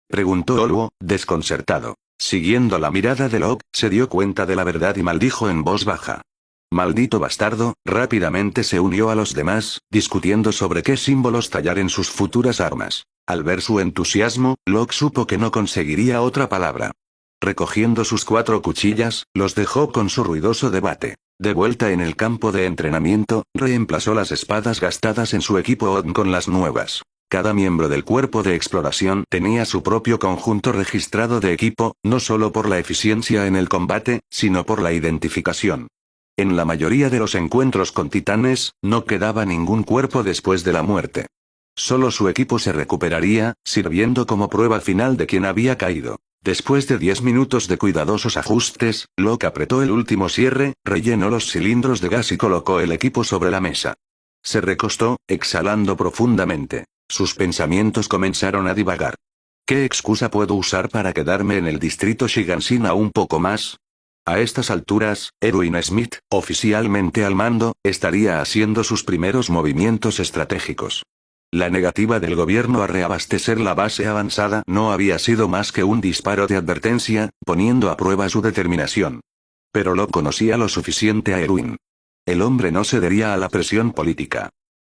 Preguntó Olwo, desconcertado. Siguiendo la mirada de Locke, se dio cuenta de la verdad y maldijo en voz baja. Maldito bastardo, rápidamente se unió a los demás, discutiendo sobre qué símbolos tallar en sus futuras armas. Al ver su entusiasmo, Locke supo que no conseguiría otra palabra. Recogiendo sus 4 cuchillas, los dejó con su ruidoso debate. De vuelta en el campo de entrenamiento, reemplazó las espadas gastadas en su equipo Odd con las nuevas. Cada miembro del cuerpo de exploración tenía su propio conjunto registrado de equipo, no solo por la eficiencia en el combate, sino por la identificación. En la mayoría de los encuentros con titanes, no quedaba ningún cuerpo después de la muerte. Solo su equipo se recuperaría, sirviendo como prueba final de quien había caído. Después de 10 minutos de cuidadosos ajustes, Locke apretó el último cierre, rellenó los cilindros de gas y colocó el equipo sobre la mesa. Se recostó, exhalando profundamente. Sus pensamientos comenzaron a divagar. ¿Qué excusa puedo usar para quedarme en el distrito Shiganshina un poco más? A estas alturas, Erwin Smith, oficialmente al mando, estaría haciendo sus primeros movimientos estratégicos. La negativa del gobierno a reabastecer la base avanzada no había sido más que un disparo de advertencia, poniendo a prueba su determinación. Pero Locke conocía lo suficiente a Erwin. El hombre no cedería a la presión política.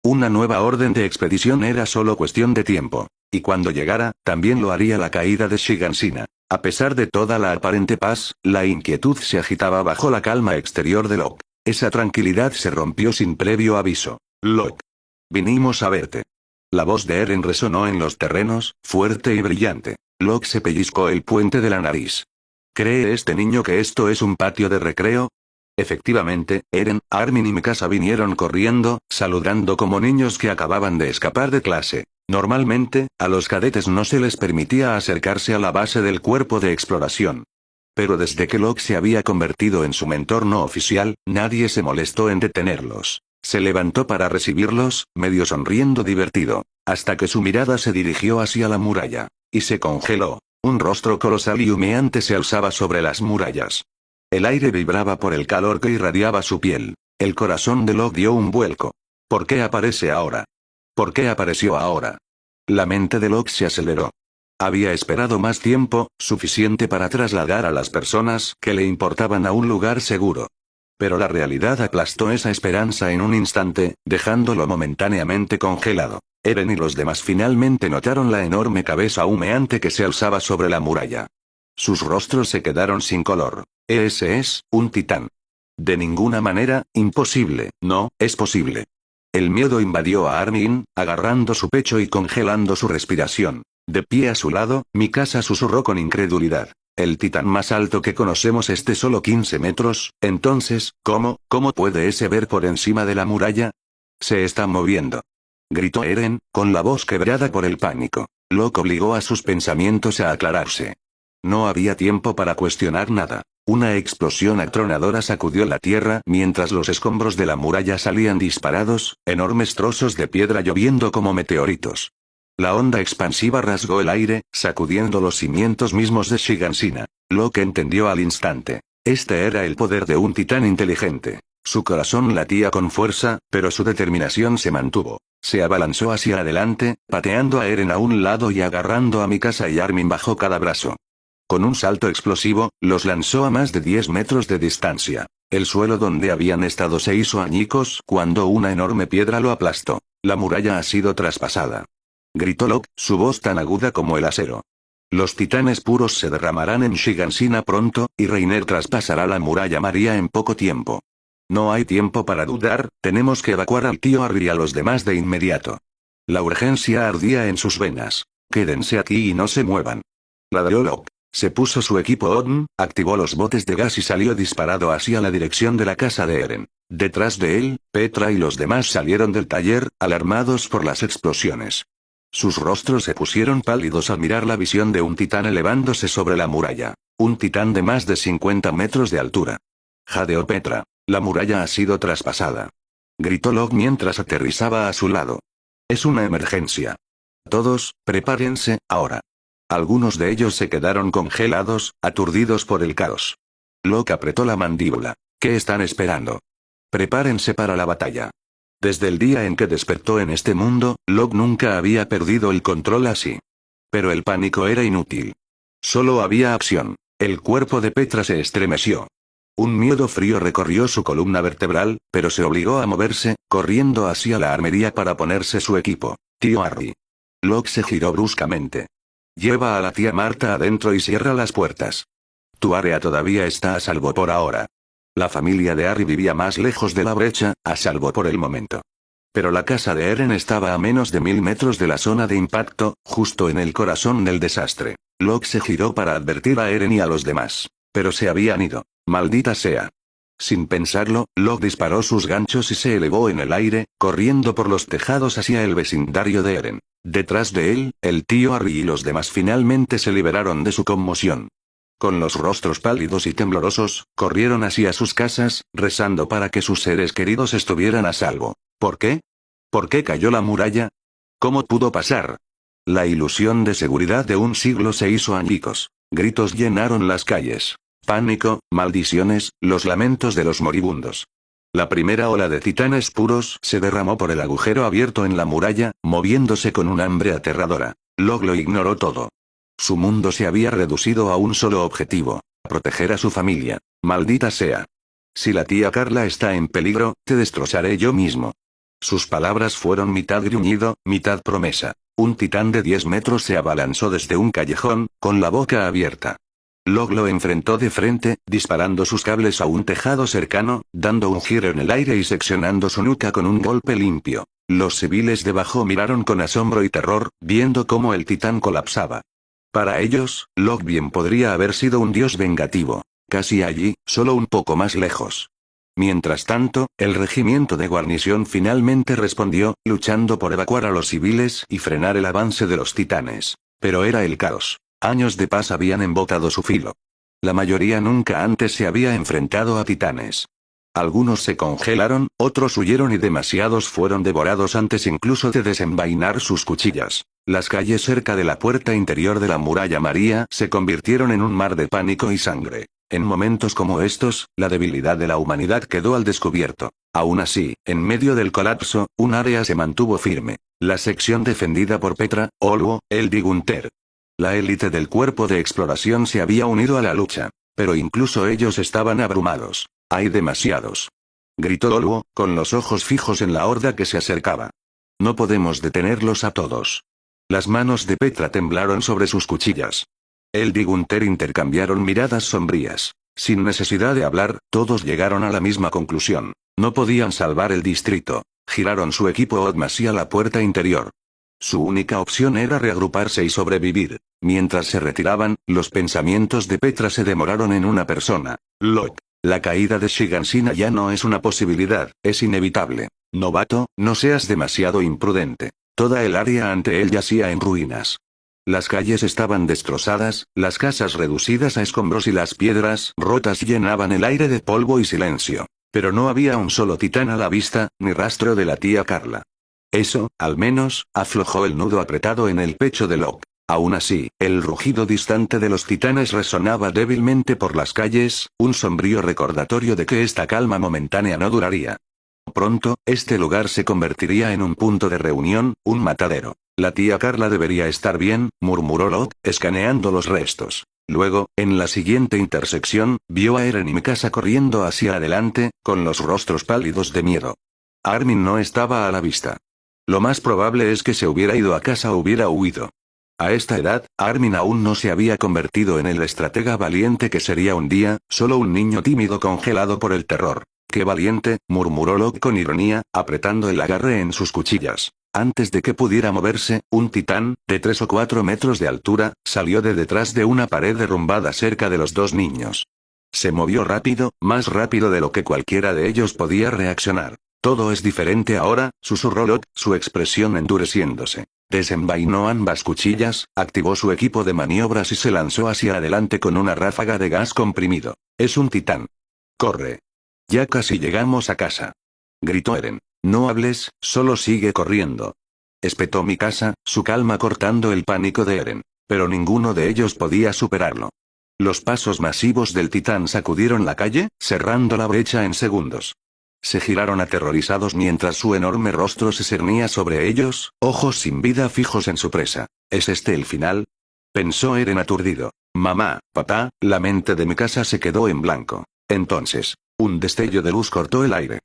Una nueva orden de expedición era solo cuestión de tiempo. Y cuando llegara, también lo haría la caída de Shiganshina. A pesar de toda la aparente paz, la inquietud se agitaba bajo la calma exterior de Locke. Esa tranquilidad se rompió sin previo aviso. Locke. Vinimos a verte. La voz de Eren resonó en los terrenos, fuerte y brillante. Locke se pellizcó el puente de la nariz. ¿Cree este niño que esto es un patio de recreo? Efectivamente, Eren, Armin y Mikasa vinieron corriendo, saludando como niños que acababan de escapar de clase. Normalmente, a los cadetes no se les permitía acercarse a la base del cuerpo de exploración. Pero desde que Locke se había convertido en su mentor no oficial, nadie se molestó en detenerlos. Se levantó para recibirlos, medio sonriendo divertido, hasta que su mirada se dirigió hacia la muralla. Y se congeló. Un rostro colosal y humeante se alzaba sobre las murallas. El aire vibraba por el calor que irradiaba su piel. El corazón de Locke dio un vuelco. ¿Por qué aparece ahora? ¿Por qué apareció ahora? La mente de Locke se aceleró. Había esperado más tiempo, suficiente para trasladar a las personas que le importaban a un lugar seguro. Pero la realidad aplastó esa esperanza en un instante, dejándolo momentáneamente congelado. Eren y los demás finalmente notaron la enorme cabeza humeante que se alzaba sobre la muralla. Sus rostros se quedaron sin color. Ese es, un titán. De ninguna manera, imposible, no, es posible. El miedo invadió a Armin, agarrando su pecho y congelando su respiración. De pie a su lado, Mikasa susurró con incredulidad. El titán más alto que conocemos es de solo 15 metros, entonces, ¿cómo puede ese ver por encima de la muralla? Se está moviendo. Gritó Eren, con la voz quebrada por el pánico. Locke obligó a sus pensamientos a aclararse. No había tiempo para cuestionar nada. Una explosión atronadora sacudió la tierra mientras los escombros de la muralla salían disparados, enormes trozos de piedra lloviendo como meteoritos. La onda expansiva rasgó el aire, sacudiendo los cimientos mismos de Shiganshina. Locke entendió al instante. Este era el poder de un titán inteligente. Su corazón latía con fuerza, pero su determinación se mantuvo. Se abalanzó hacia adelante, pateando a Eren a un lado y agarrando a Mikasa y Armin bajo cada brazo. Con un salto explosivo, los lanzó a más de 10 metros de distancia. El suelo donde habían estado se hizo añicos cuando una enorme piedra lo aplastó. La muralla ha sido traspasada. Gritó Locke, su voz tan aguda como el acero. Los titanes puros se derramarán en Shiganshina pronto, y Reiner traspasará la muralla María en poco tiempo. No hay tiempo para dudar, tenemos que evacuar al tío Harry y a los demás de inmediato. La urgencia ardía en sus venas. Quédense aquí y no se muevan. Ladró Locke. Se puso su equipo Odin, activó los botes de gas y salió disparado hacia la dirección de la casa de Eren. Detrás de él, Petra y los demás salieron del taller, alarmados por las explosiones. Sus rostros se pusieron pálidos al mirar la visión de un titán elevándose sobre la muralla. Un titán de más de 50 metros de altura. Jadeó Petra. La muralla ha sido traspasada. Gritó Locke mientras aterrizaba a su lado. Es una emergencia. Todos, prepárense, ahora. Algunos de ellos se quedaron congelados, aturdidos por el caos. Locke apretó la mandíbula. ¿Qué están esperando? Prepárense para la batalla. Desde el día en que despertó en este mundo, Locke nunca había perdido el control así. Pero el pánico era inútil. Solo había acción. El cuerpo de Petra se estremeció. Un miedo frío recorrió su columna vertebral, pero se obligó a moverse, corriendo hacia la armería para ponerse su equipo. Tío Harry. Locke se giró bruscamente. Lleva a la tía Marta adentro y cierra las puertas. Tu área todavía está a salvo por ahora. La familia de Harry vivía más lejos de la brecha, a salvo por el momento. Pero la casa de Eren estaba a menos de 1000 metros de la zona de impacto, justo en el corazón del desastre. Locke se giró para advertir a Eren y a los demás. Pero se habían ido. Maldita sea. Sin pensarlo, Locke disparó sus ganchos y se elevó en el aire, corriendo por los tejados hacia el vecindario de Eren. Detrás de él, el tío Harry y los demás finalmente se liberaron de su conmoción. Con los rostros pálidos y temblorosos, corrieron hacia sus casas, rezando para que sus seres queridos estuvieran a salvo. ¿Por qué? ¿Por qué cayó la muralla? ¿Cómo pudo pasar? La ilusión de seguridad de un siglo se hizo añicos. Gritos llenaron las calles. Pánico, maldiciones, los lamentos de los moribundos. La primera ola de titanes puros se derramó por el agujero abierto en la muralla, moviéndose con un hambre aterradora. Locke lo ignoró todo. Su mundo se había reducido a un solo objetivo: proteger a su familia. Maldita sea. Si la tía Carla está en peligro, te destrozaré yo mismo. Sus palabras fueron mitad gruñido, mitad promesa. Un titán de 10 metros se abalanzó desde un callejón, con la boca abierta. Locke lo enfrentó de frente, disparando sus cables a un tejado cercano, dando un giro en el aire y seccionando su nuca con un golpe limpio. Los civiles debajo miraron con asombro y terror, viendo cómo el titán colapsaba. Para ellos, Locke bien podría haber sido un dios vengativo. Casi allí, solo un poco más lejos. Mientras tanto, el regimiento de guarnición finalmente respondió, luchando por evacuar a los civiles y frenar el avance de los titanes. Pero era el caos. Años de paz habían embotado su filo. La mayoría nunca antes se había enfrentado a titanes. Algunos se congelaron, otros huyeron y demasiados fueron devorados antes incluso de desenvainar sus cuchillas. Las calles cerca de la puerta interior de la muralla María se convirtieron en un mar de pánico y sangre. En momentos como estos, la debilidad de la humanidad quedó al descubierto. Aún así, en medio del colapso, un área se mantuvo firme. La sección defendida por Petra, Olwo, Eld y Gunther. La élite del cuerpo de exploración se había unido a la lucha. Pero incluso ellos estaban abrumados. Hay demasiados. Gritó Olwo, con los ojos fijos en la horda que se acercaba. No podemos detenerlos a todos. Las manos de Petra temblaron sobre sus cuchillas. Eld y Gunther intercambiaron miradas sombrías. Sin necesidad de hablar, todos llegaron a la misma conclusión. No podían salvar el distrito. Giraron su equipo Odm hacia la puerta interior. Su única opción era reagruparse y sobrevivir. Mientras se retiraban, los pensamientos de Petra se demoraron en una persona. Locke. La caída de Shigansina ya no es una posibilidad, es inevitable. Novato, no seas demasiado imprudente. Toda el área ante él yacía en ruinas. Las calles estaban destrozadas, las casas reducidas a escombros y las piedras rotas llenaban el aire de polvo y silencio. Pero no había un solo titán a la vista, ni rastro de la tía Carla. Eso, al menos, aflojó el nudo apretado en el pecho de Locke. Aún así, el rugido distante de los titanes resonaba débilmente por las calles, un sombrío recordatorio de que esta calma momentánea no duraría. Pronto, este lugar se convertiría en un punto de reunión, un matadero. La tía Carla debería estar bien, murmuró Locke, escaneando los restos. Luego, en la siguiente intersección, vio a Eren y Mikasa corriendo hacia adelante, con los rostros pálidos de miedo. Armin no estaba a la vista. Lo más probable es que se hubiera ido a casa o hubiera huido. A esta edad, Armin aún no se había convertido en el estratega valiente que sería un día, solo un niño tímido congelado por el terror. ¡Qué valiente!, murmuró Locke con ironía, apretando el agarre en sus cuchillas. Antes de que pudiera moverse, un titán, de 3 o 4 metros de altura, salió de detrás de una pared derrumbada cerca de los dos niños. Se movió rápido, más rápido de lo que cualquiera de ellos podía reaccionar. Todo es diferente ahora, susurró Locke, su expresión endureciéndose. Desenvainó ambas cuchillas, activó su equipo de maniobras y se lanzó hacia adelante con una ráfaga de gas comprimido. Es un titán. ¡Corre! Ya casi llegamos a casa. Gritó Eren. No hables, solo sigue corriendo. Espetó Mikasa, su calma cortando el pánico de Eren. Pero ninguno de ellos podía superarlo. Los pasos masivos del titán sacudieron la calle, cerrando la brecha en segundos. Se giraron aterrorizados mientras su enorme rostro se cernía sobre ellos, ojos sin vida fijos en su presa. ¿Es este el final?, pensó Eren aturdido. Mamá, papá, la mente de Mikasa se quedó en blanco. Entonces, un destello de luz cortó el aire.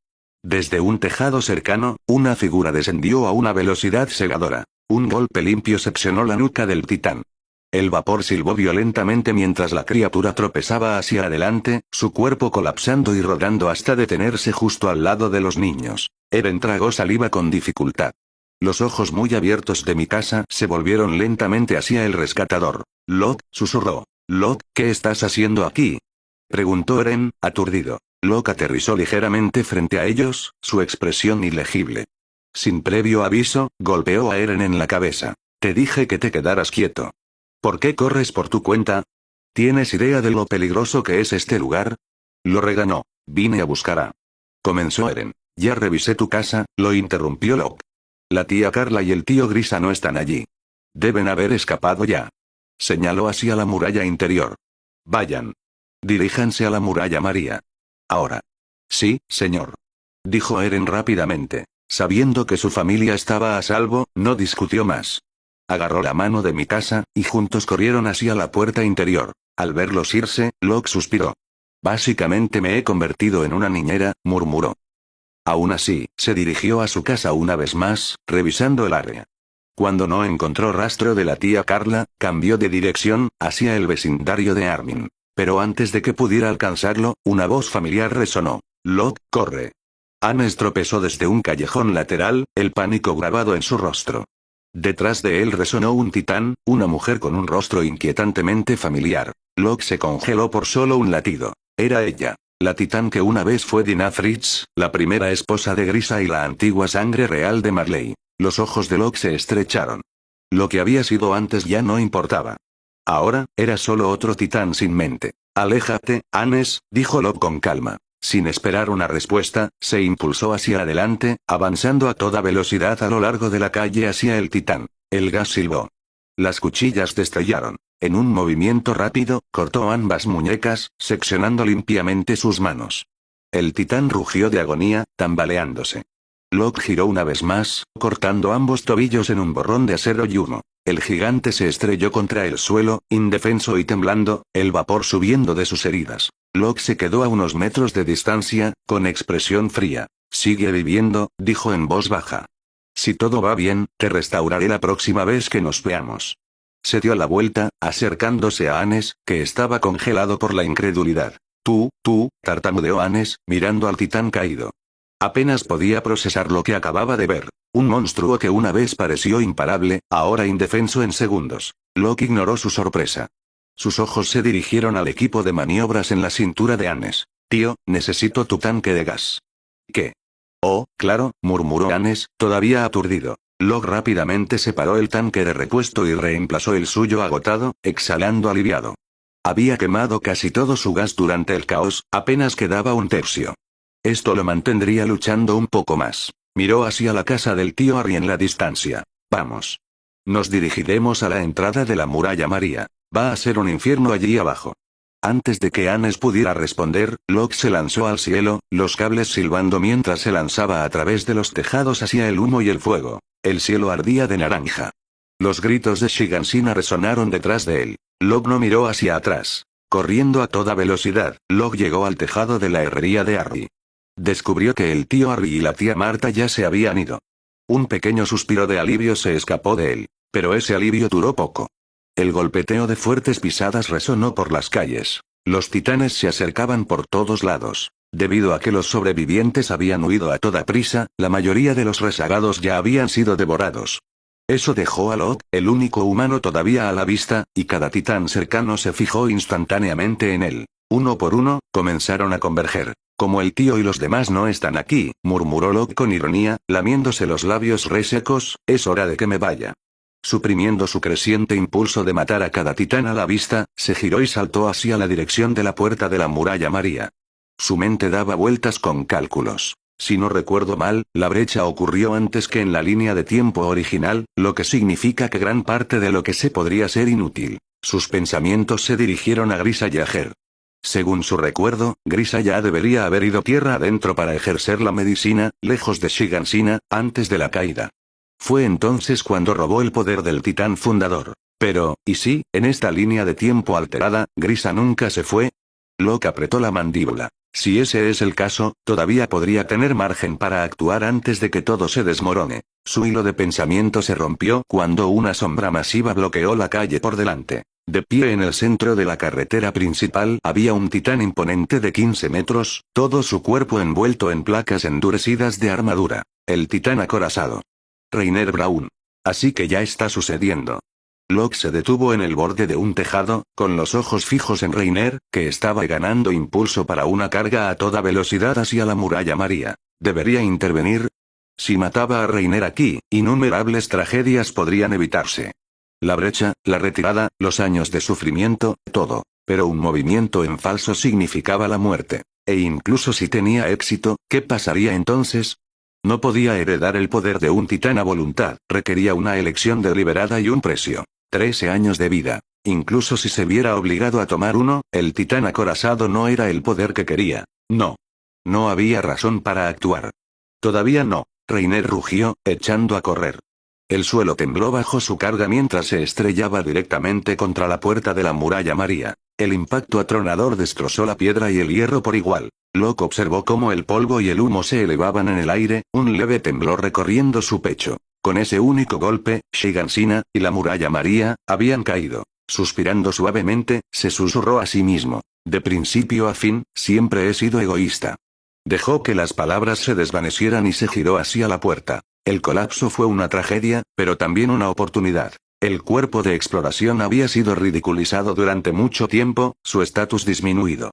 Desde un tejado cercano, una figura descendió a una velocidad cegadora. Un golpe limpio seccionó la nuca del titán. El vapor silbó violentamente mientras la criatura tropezaba hacia adelante, su cuerpo colapsando y rodando hasta detenerse justo al lado de los niños. Eren tragó saliva con dificultad. Los ojos muy abiertos de Mikasa se volvieron lentamente hacia el rescatador. Locke, susurró. Locke, ¿qué estás haciendo aquí?, preguntó Eren, aturdido. Locke aterrizó ligeramente frente a ellos, su expresión ilegible. Sin previo aviso, golpeó a Eren en la cabeza. Te dije que te quedaras quieto. ¿Por qué corres por tu cuenta? ¿Tienes idea de lo peligroso que es este lugar? Lo reganó. Vine a buscar a... comenzó Eren. Ya revisé tu casa, lo interrumpió Locke. La tía Carla y el tío Grisa no están allí. Deben haber escapado ya. Señaló hacia la muralla interior. Vayan. Diríjanse a la muralla María. Ahora. Sí, señor. Dijo Eren rápidamente. Sabiendo que su familia estaba a salvo, no discutió más. Agarró la mano de Mikasa, y juntos corrieron hacia la puerta interior. Al verlos irse, Locke suspiró. Básicamente me he convertido en una niñera, murmuró. Aún así, se dirigió a su casa una vez más, revisando el área. Cuando no encontró rastro de la tía Carla, cambió de dirección, hacia el vecindario de Armin. Pero antes de que pudiera alcanzarlo, una voz familiar resonó. Locke, corre. Hannes tropezó desde un callejón lateral, el pánico grabado en su rostro. Detrás de él resonó un titán, una mujer con un rostro inquietantemente familiar. Locke se congeló por solo un latido. Era ella. La titán que una vez fue Dinah Fritz, la primera esposa de Grisa y la antigua sangre real de Marley. Los ojos de Locke se estrecharon. Lo que había sido antes ya no importaba. Ahora, era solo otro titán sin mente. Aléjate, Hannes, dijo Locke con calma. Sin esperar una respuesta, se impulsó hacia adelante, avanzando a toda velocidad a lo largo de la calle hacia el titán. El gas silbó. Las cuchillas destellaron. En un movimiento rápido, cortó ambas muñecas, seccionando limpiamente sus manos. El titán rugió de agonía, tambaleándose. Locke giró una vez más, cortando ambos tobillos en un borrón de acero y humo. El gigante se estrelló contra el suelo, indefenso y temblando, el vapor subiendo de sus heridas. Locke se quedó a unos metros de distancia, con expresión fría. Sigue viviendo, dijo en voz baja. Si todo va bien, te restauraré la próxima vez que nos veamos. Se dio la vuelta, acercándose a Hannes, que estaba congelado por la incredulidad. Tú, tartamudeó Hannes, mirando al titán caído. Apenas podía procesar lo que acababa de ver. Un monstruo que una vez pareció imparable, ahora indefenso en segundos. Locke ignoró su sorpresa. Sus ojos se dirigieron al equipo de maniobras en la cintura de Anes. Tío, necesito tu tanque de gas. ¿Qué? Oh, claro, murmuró Anes, todavía aturdido. Locke rápidamente separó el tanque de repuesto y reemplazó el suyo agotado, exhalando aliviado. Había quemado casi todo su gas durante el caos, apenas quedaba un tercio. Esto lo mantendría luchando un poco más. Miró hacia la casa del tío Harry en la distancia. Vamos. Nos dirigiremos a la entrada de la muralla María. Va a ser un infierno allí abajo. Antes de que Anes pudiera responder, Locke se lanzó al cielo, los cables silbando mientras se lanzaba a través de los tejados hacia el humo y el fuego. El cielo ardía de naranja. Los gritos de Shigansina resonaron detrás de él. Locke no miró hacia atrás. Corriendo a toda velocidad, Locke llegó al tejado de la herrería de Harry. Descubrió que el tío Harry y la tía Marta ya se habían ido. Un pequeño suspiro de alivio se escapó de él, pero ese alivio duró poco. El golpeteo de fuertes pisadas resonó por las calles. Los titanes se acercaban por todos lados. Debido a que los sobrevivientes habían huido a toda prisa, la mayoría de los rezagados ya habían sido devorados. Eso dejó a Locke, el único humano todavía a la vista, y cada titán cercano se fijó instantáneamente en él. Uno por uno, comenzaron a converger. Como el tío y los demás no están aquí, murmuró Locke con ironía, lamiéndose los labios resecos, es hora de que me vaya. Suprimiendo su creciente impulso de matar a cada titán a la vista, se giró y saltó hacia la dirección de la puerta de la muralla María. Su mente daba vueltas con cálculos. Si no recuerdo mal, la brecha ocurrió antes que en la línea de tiempo original, lo que significa que gran parte de lo que sé podría ser inútil. Sus pensamientos se dirigieron a Grisa y a Ger. Según su recuerdo, Grisa ya debería haber ido tierra adentro para ejercer la medicina, lejos de Shigansina, antes de la caída. Fue entonces cuando robó el poder del titán fundador. Pero, ¿y si, en esta línea de tiempo alterada, Grisa nunca se fue? Locke apretó la mandíbula. Si ese es el caso, todavía podría tener margen para actuar antes de que todo se desmorone. Su hilo de pensamiento se rompió cuando una sombra masiva bloqueó la calle por delante. De pie en el centro de la carretera principal había un titán imponente de 15 metros, todo su cuerpo envuelto en placas endurecidas de armadura. El titán acorazado. Reiner Braun. Así que ya está sucediendo. Locke se detuvo en el borde de un tejado, con los ojos fijos en Reiner, que estaba ganando impulso para una carga a toda velocidad hacia la muralla María. ¿Debería intervenir? Si mataba a Reiner aquí, innumerables tragedias podrían evitarse. La brecha, la retirada, los años de sufrimiento, todo. Pero un movimiento en falso significaba la muerte. E incluso si tenía éxito, ¿qué pasaría entonces? No podía heredar el poder de un titán a voluntad, requería una elección deliberada y un precio. 13 años de vida. Incluso si se viera obligado a tomar uno, el titán acorazado no era el poder que quería. No. No había razón para actuar. Todavía no. Reiner rugió, echando a correr. El suelo tembló bajo su carga mientras se estrellaba directamente contra la puerta de la muralla María. El impacto atronador destrozó la piedra y el hierro por igual. Locke observó cómo el polvo y el humo se elevaban en el aire, un leve temblor recorriendo su pecho. Con ese único golpe, Shigansina y la muralla María habían caído. Suspirando suavemente, se susurró a sí mismo. De principio a fin, siempre he sido egoísta. Dejó que las palabras se desvanecieran y se giró hacia la puerta. El colapso fue una tragedia, pero también una oportunidad. El cuerpo de exploración había sido ridiculizado durante mucho tiempo, su estatus disminuido.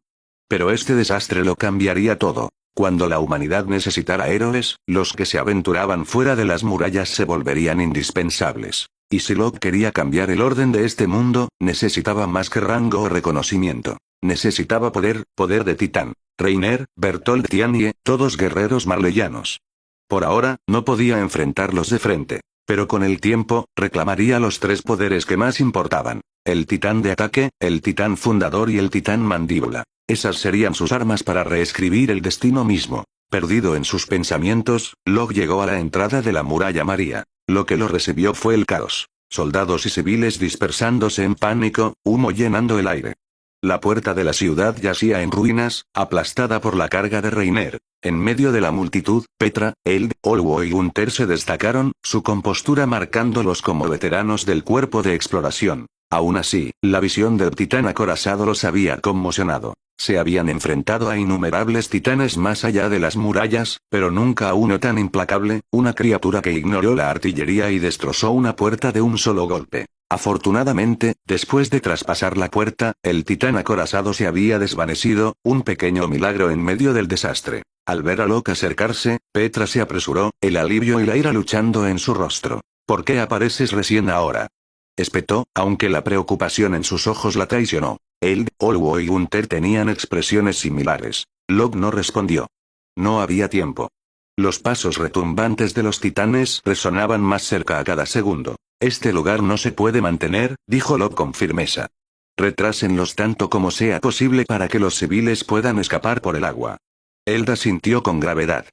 Pero este desastre lo cambiaría todo. Cuando la humanidad necesitara héroes, los que se aventuraban fuera de las murallas se volverían indispensables. Y si Locke quería cambiar el orden de este mundo, necesitaba más que rango o reconocimiento. Necesitaba poder, poder de titán. Reiner, Bertolt Tianie, todos guerreros marleyanos. Por ahora, no podía enfrentarlos de frente. Pero con el tiempo, reclamaría los tres poderes que más importaban. El titán de ataque, el titán fundador y el titán mandíbula. Esas serían sus armas para reescribir el destino mismo. Perdido en sus pensamientos, Locke llegó a la entrada de la muralla María. Lo que lo recibió fue el caos. Soldados y civiles dispersándose en pánico, humo llenando el aire. La puerta de la ciudad yacía en ruinas, aplastada por la carga de Reiner. En medio de la multitud, Petra, Eld, Olwo y Gunther se destacaron, su compostura marcándolos como veteranos del cuerpo de exploración. Aún así, la visión del titán acorazado los había conmocionado. Se habían enfrentado a innumerables titanes más allá de las murallas, pero nunca a uno tan implacable, una criatura que ignoró la artillería y destrozó una puerta de un solo golpe. Afortunadamente, después de traspasar la puerta, el titán acorazado se había desvanecido, un pequeño milagro en medio del desastre. Al ver a Locke acercarse, Petra se apresuró, el alivio y la ira luchando en su rostro. ¿Por qué apareces recién ahora?, espetó, aunque la preocupación en sus ojos la traicionó. Él, Olwo y Gunther tenían expresiones similares. Locke no respondió. No había tiempo. Los pasos retumbantes de los titanes resonaban más cerca a cada segundo. Este lugar no se puede mantener, dijo Locke con firmeza. Retrásenlos tanto como sea posible para que los civiles puedan escapar por el agua. Elda sintió con gravedad.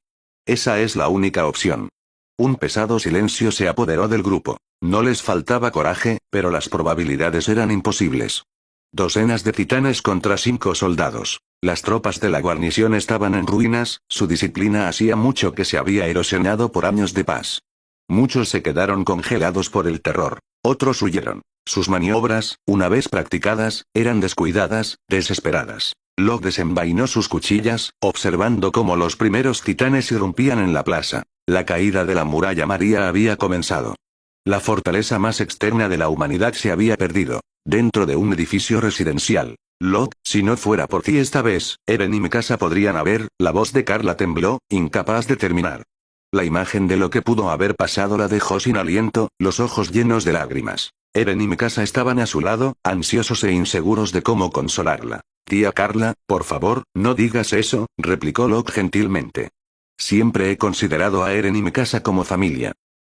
Esa es la única opción. Un pesado silencio se apoderó del grupo. No les faltaba coraje, pero las probabilidades eran imposibles. Docenas de titanes contra 5 soldados. Las tropas de la guarnición estaban en ruinas, su disciplina hacía mucho que se había erosionado por años de paz. Muchos se quedaron congelados por el terror. Otros huyeron. Sus maniobras, una vez practicadas, eran descuidadas, desesperadas. Locke desenvainó sus cuchillas, observando cómo los primeros titanes irrumpían en la plaza. La caída de la muralla María había comenzado. La fortaleza más externa de la humanidad se había perdido. Dentro de un edificio residencial. Locke, si no fuera por ti esta vez, Eren y Mikasa podrían haber. La voz de Carla tembló, incapaz de terminar. La imagen de lo que pudo haber pasado la dejó sin aliento, los ojos llenos de lágrimas. Eren y Mikasa estaban a su lado, ansiosos e inseguros de cómo consolarla. Tía Carla, por favor, no digas eso, replicó Locke gentilmente. Siempre he considerado a Eren y Mikasa como familia.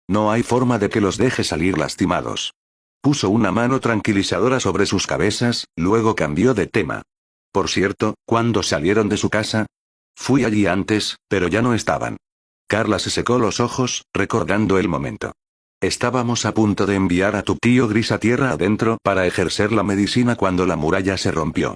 No hay forma de que los deje salir lastimados. Puso una mano tranquilizadora sobre sus cabezas, luego cambió de tema. Por cierto, ¿cuándo salieron de su casa? Fui allí antes, pero ya no estaban. Carla se secó los ojos, recordando el momento. Estábamos a punto de enviar a tu tío Gris a tierra adentro para ejercer la medicina cuando la muralla se rompió.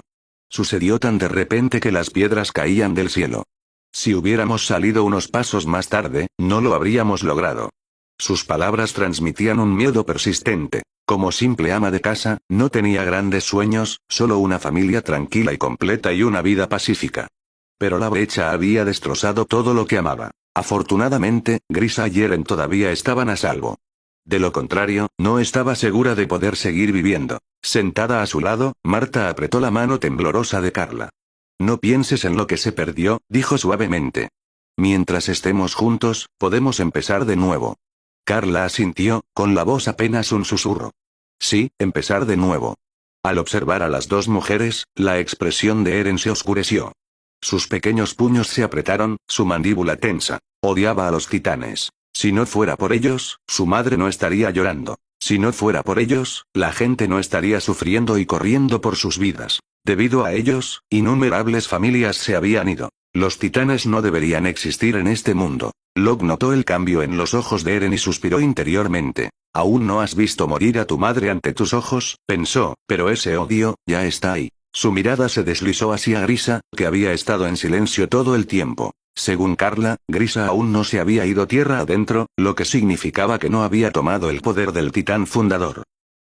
Sucedió tan de repente que las piedras caían del cielo. Si hubiéramos salido unos pasos más tarde, no lo habríamos logrado. Sus palabras transmitían un miedo persistente. Como simple ama de casa, no tenía grandes sueños, solo una familia tranquila y completa y una vida pacífica. Pero la brecha había destrozado todo lo que amaba. Afortunadamente, Grisa y Eren todavía estaban a salvo. De lo contrario, no estaba segura de poder seguir viviendo. Sentada a su lado, Marta apretó la mano temblorosa de Carla. No pienses en lo que se perdió, dijo suavemente. Mientras estemos juntos, podemos empezar de nuevo. Carla asintió, con la voz apenas un susurro. Sí, empezar de nuevo. Al observar a las dos mujeres, la expresión de Eren se oscureció. Sus pequeños puños se apretaron, su mandíbula tensa. Odiaba a los titanes. Si no fuera por ellos, su madre no estaría llorando. Si no fuera por ellos, la gente no estaría sufriendo y corriendo por sus vidas. Debido a ellos, innumerables familias se habían ido. Los titanes no deberían existir en este mundo. Locke notó el cambio en los ojos de Eren y suspiró interiormente. Aún no has visto morir a tu madre ante tus ojos, pensó, pero ese odio, ya está ahí. Su mirada se deslizó hacia Grisa, que había estado en silencio todo el tiempo. Según Carla, Grisa aún no se había ido tierra adentro, lo que significaba que no había tomado el poder del titán fundador.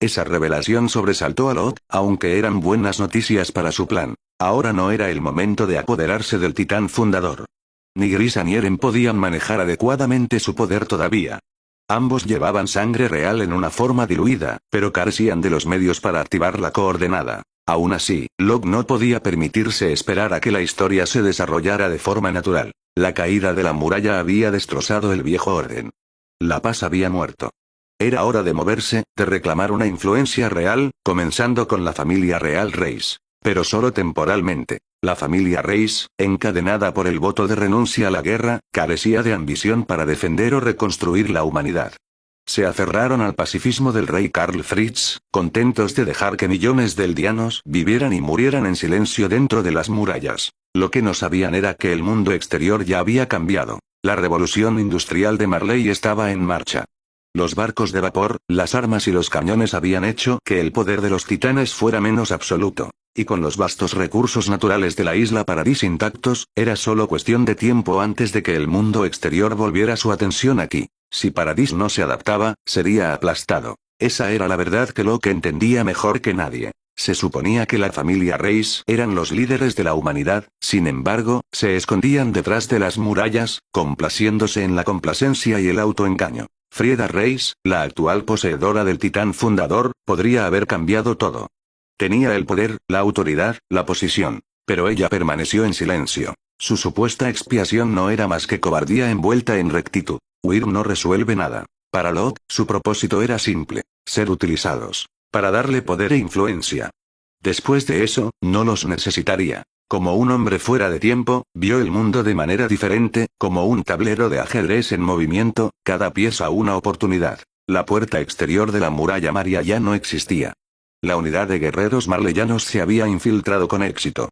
Esa revelación sobresaltó a Locke, aunque eran buenas noticias para su plan. Ahora no era el momento de apoderarse del titán fundador. Ni Grisa ni Eren podían manejar adecuadamente su poder todavía. Ambos llevaban sangre real en una forma diluida, pero carecían de los medios para activar la coordenada. Aún así, Locke no podía permitirse esperar a que la historia se desarrollara de forma natural. La caída de la muralla había destrozado el viejo orden. La paz había muerto. Era hora de moverse, de reclamar una influencia real, comenzando con la familia real Reis. Pero solo temporalmente. La familia Reis, encadenada por el voto de renuncia a la guerra, carecía de ambición para defender o reconstruir la humanidad. Se aferraron al pacifismo del rey Karl Fritz, contentos de dejar que millones de eldianos vivieran y murieran en silencio dentro de las murallas. Lo que no sabían era que el mundo exterior ya había cambiado. La revolución industrial de Marley estaba en marcha. Los barcos de vapor, las armas y los cañones habían hecho que el poder de los titanes fuera menos absoluto. Y con los vastos recursos naturales de la isla Paradis intactos, era solo cuestión de tiempo antes de que el mundo exterior volviera su atención aquí. Si Paradis no se adaptaba, sería aplastado. Esa era la verdad que Locke entendía mejor que nadie. Se suponía que la familia Reis eran los líderes de la humanidad, sin embargo, se escondían detrás de las murallas, complaciéndose en la complacencia y el autoengaño. Frieda Reis, la actual poseedora del titán fundador, podría haber cambiado todo. Tenía el poder, la autoridad, la posición. Pero ella permaneció en silencio. Su supuesta expiación no era más que cobardía envuelta en rectitud. Huir no resuelve nada. Para Locke, su propósito era simple: ser utilizados para darle poder e influencia. Después de eso, no los necesitaría. Como un hombre fuera de tiempo, vio el mundo de manera diferente, como un tablero de ajedrez en movimiento, cada pieza una oportunidad. La puerta exterior de la muralla Maria ya no existía. La unidad de guerreros marleyanos se había infiltrado con éxito.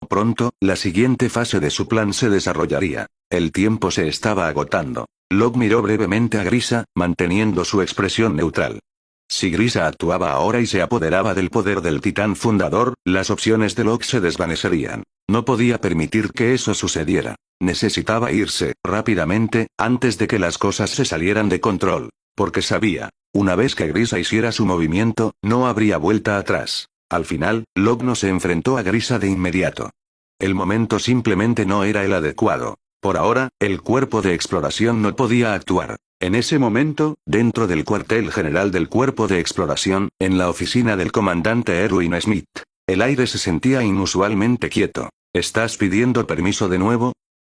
Pronto, la siguiente fase de su plan se desarrollaría. El tiempo se estaba agotando. Locke miró brevemente a Grisa, manteniendo su expresión neutral. Si Grisa actuaba ahora y se apoderaba del poder del titán fundador, las opciones de Locke se desvanecerían. No podía permitir que eso sucediera. Necesitaba irse, rápidamente, antes de que las cosas se salieran de control. Porque sabía, una vez que Grisa hiciera su movimiento, no habría vuelta atrás. Al final, Locke no se enfrentó a Grisa de inmediato. El momento simplemente no era el adecuado. Por ahora, el cuerpo de exploración no podía actuar. En ese momento, dentro del cuartel general del cuerpo de exploración, en la oficina del comandante Erwin Smith, el aire se sentía inusualmente quieto. ¿Estás pidiendo permiso de nuevo?,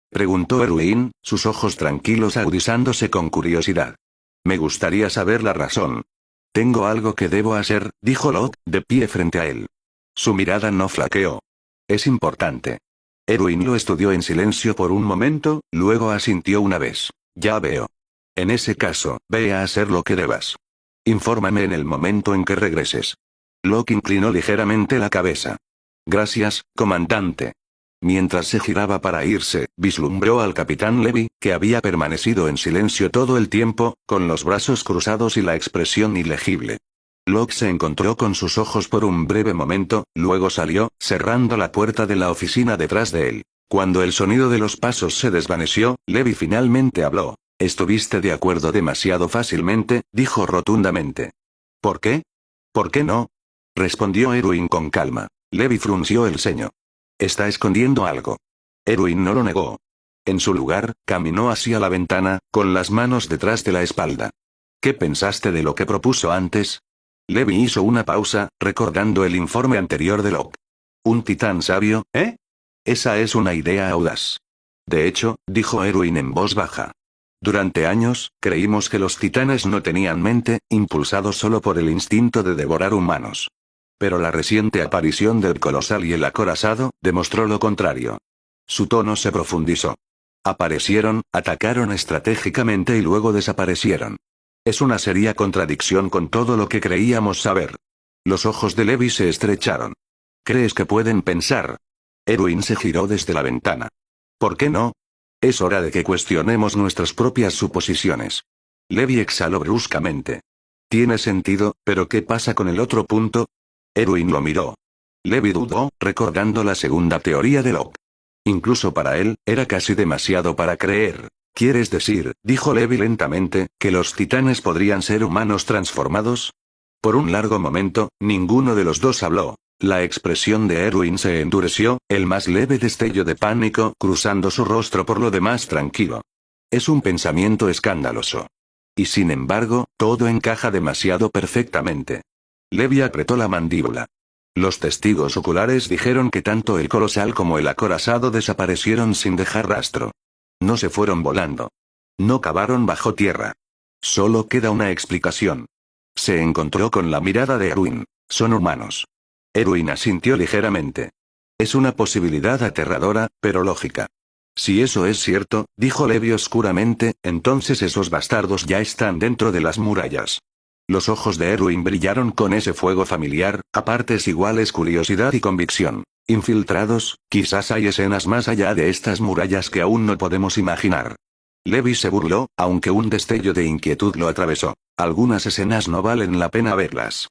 preguntó Erwin, sus ojos tranquilos agudizándose con curiosidad. Me gustaría saber la razón. Tengo algo que debo hacer, dijo Locke, de pie frente a él. Su mirada no flaqueó. Es importante. Erwin lo estudió en silencio por un momento, luego asintió una vez. Ya veo. En ese caso, ve a hacer lo que debas. Infórmame en el momento en que regreses. Locke inclinó ligeramente la cabeza. Gracias, comandante. Mientras se giraba para irse, vislumbró al capitán Levy, que había permanecido en silencio todo el tiempo, con los brazos cruzados y la expresión ilegible. Locke se encontró con sus ojos por un breve momento, luego salió, cerrando la puerta de la oficina detrás de él. Cuando el sonido de los pasos se desvaneció, Levy finalmente habló. Estuviste de acuerdo demasiado fácilmente, dijo rotundamente. ¿Por qué? ¿Por qué no?, respondió Erwin con calma. Levy frunció el ceño. Está escondiendo algo. Erwin no lo negó. En su lugar, caminó hacia la ventana, con las manos detrás de la espalda. ¿Qué pensaste de lo que propuso antes? Levy hizo una pausa, recordando el informe anterior de Locke. Un titán sabio, ¿eh? Esa es una idea audaz. De hecho, dijo Erwin en voz baja. Durante años, creímos que los titanes no tenían mente, impulsados solo por el instinto de devorar humanos. Pero la reciente aparición del colosal y el acorazado, demostró lo contrario. Su tono se profundizó. Aparecieron, atacaron estratégicamente y luego desaparecieron. Es una seria contradicción con todo lo que creíamos saber. Los ojos de Levy se estrecharon. ¿Crees que pueden pensar? Erwin se giró desde la ventana. ¿Por qué no? Es hora de que cuestionemos nuestras propias suposiciones. Levy exhaló bruscamente. Tiene sentido, pero ¿qué pasa con el otro punto? Erwin lo miró. Levy dudó, recordando la segunda teoría de Locke. Incluso para él, era casi demasiado para creer. ¿Quieres decir, dijo Levy lentamente, que los titanes podrían ser humanos transformados? Por un largo momento, ninguno de los dos habló. La expresión de Erwin se endureció, el más leve destello de pánico cruzando su rostro por lo demás tranquilo. Es un pensamiento escandaloso. Y sin embargo, todo encaja demasiado perfectamente. Levy apretó la mandíbula. Los testigos oculares dijeron que tanto el colosal como el acorazado desaparecieron sin dejar rastro. No se fueron volando. No cavaron bajo tierra. Solo queda una explicación. Se encontró con la mirada de Erwin. Son humanos. Erwin asintió ligeramente. Es una posibilidad aterradora, pero lógica. Si eso es cierto, dijo Levy oscuramente, entonces esos bastardos ya están dentro de las murallas. Los ojos de Erwin brillaron con ese fuego familiar, a partes iguales curiosidad y convicción. Infiltrados, quizás hay escenas más allá de estas murallas que aún no podemos imaginar. Levy se burló, aunque un destello de inquietud lo atravesó. Algunas escenas no valen la pena verlas.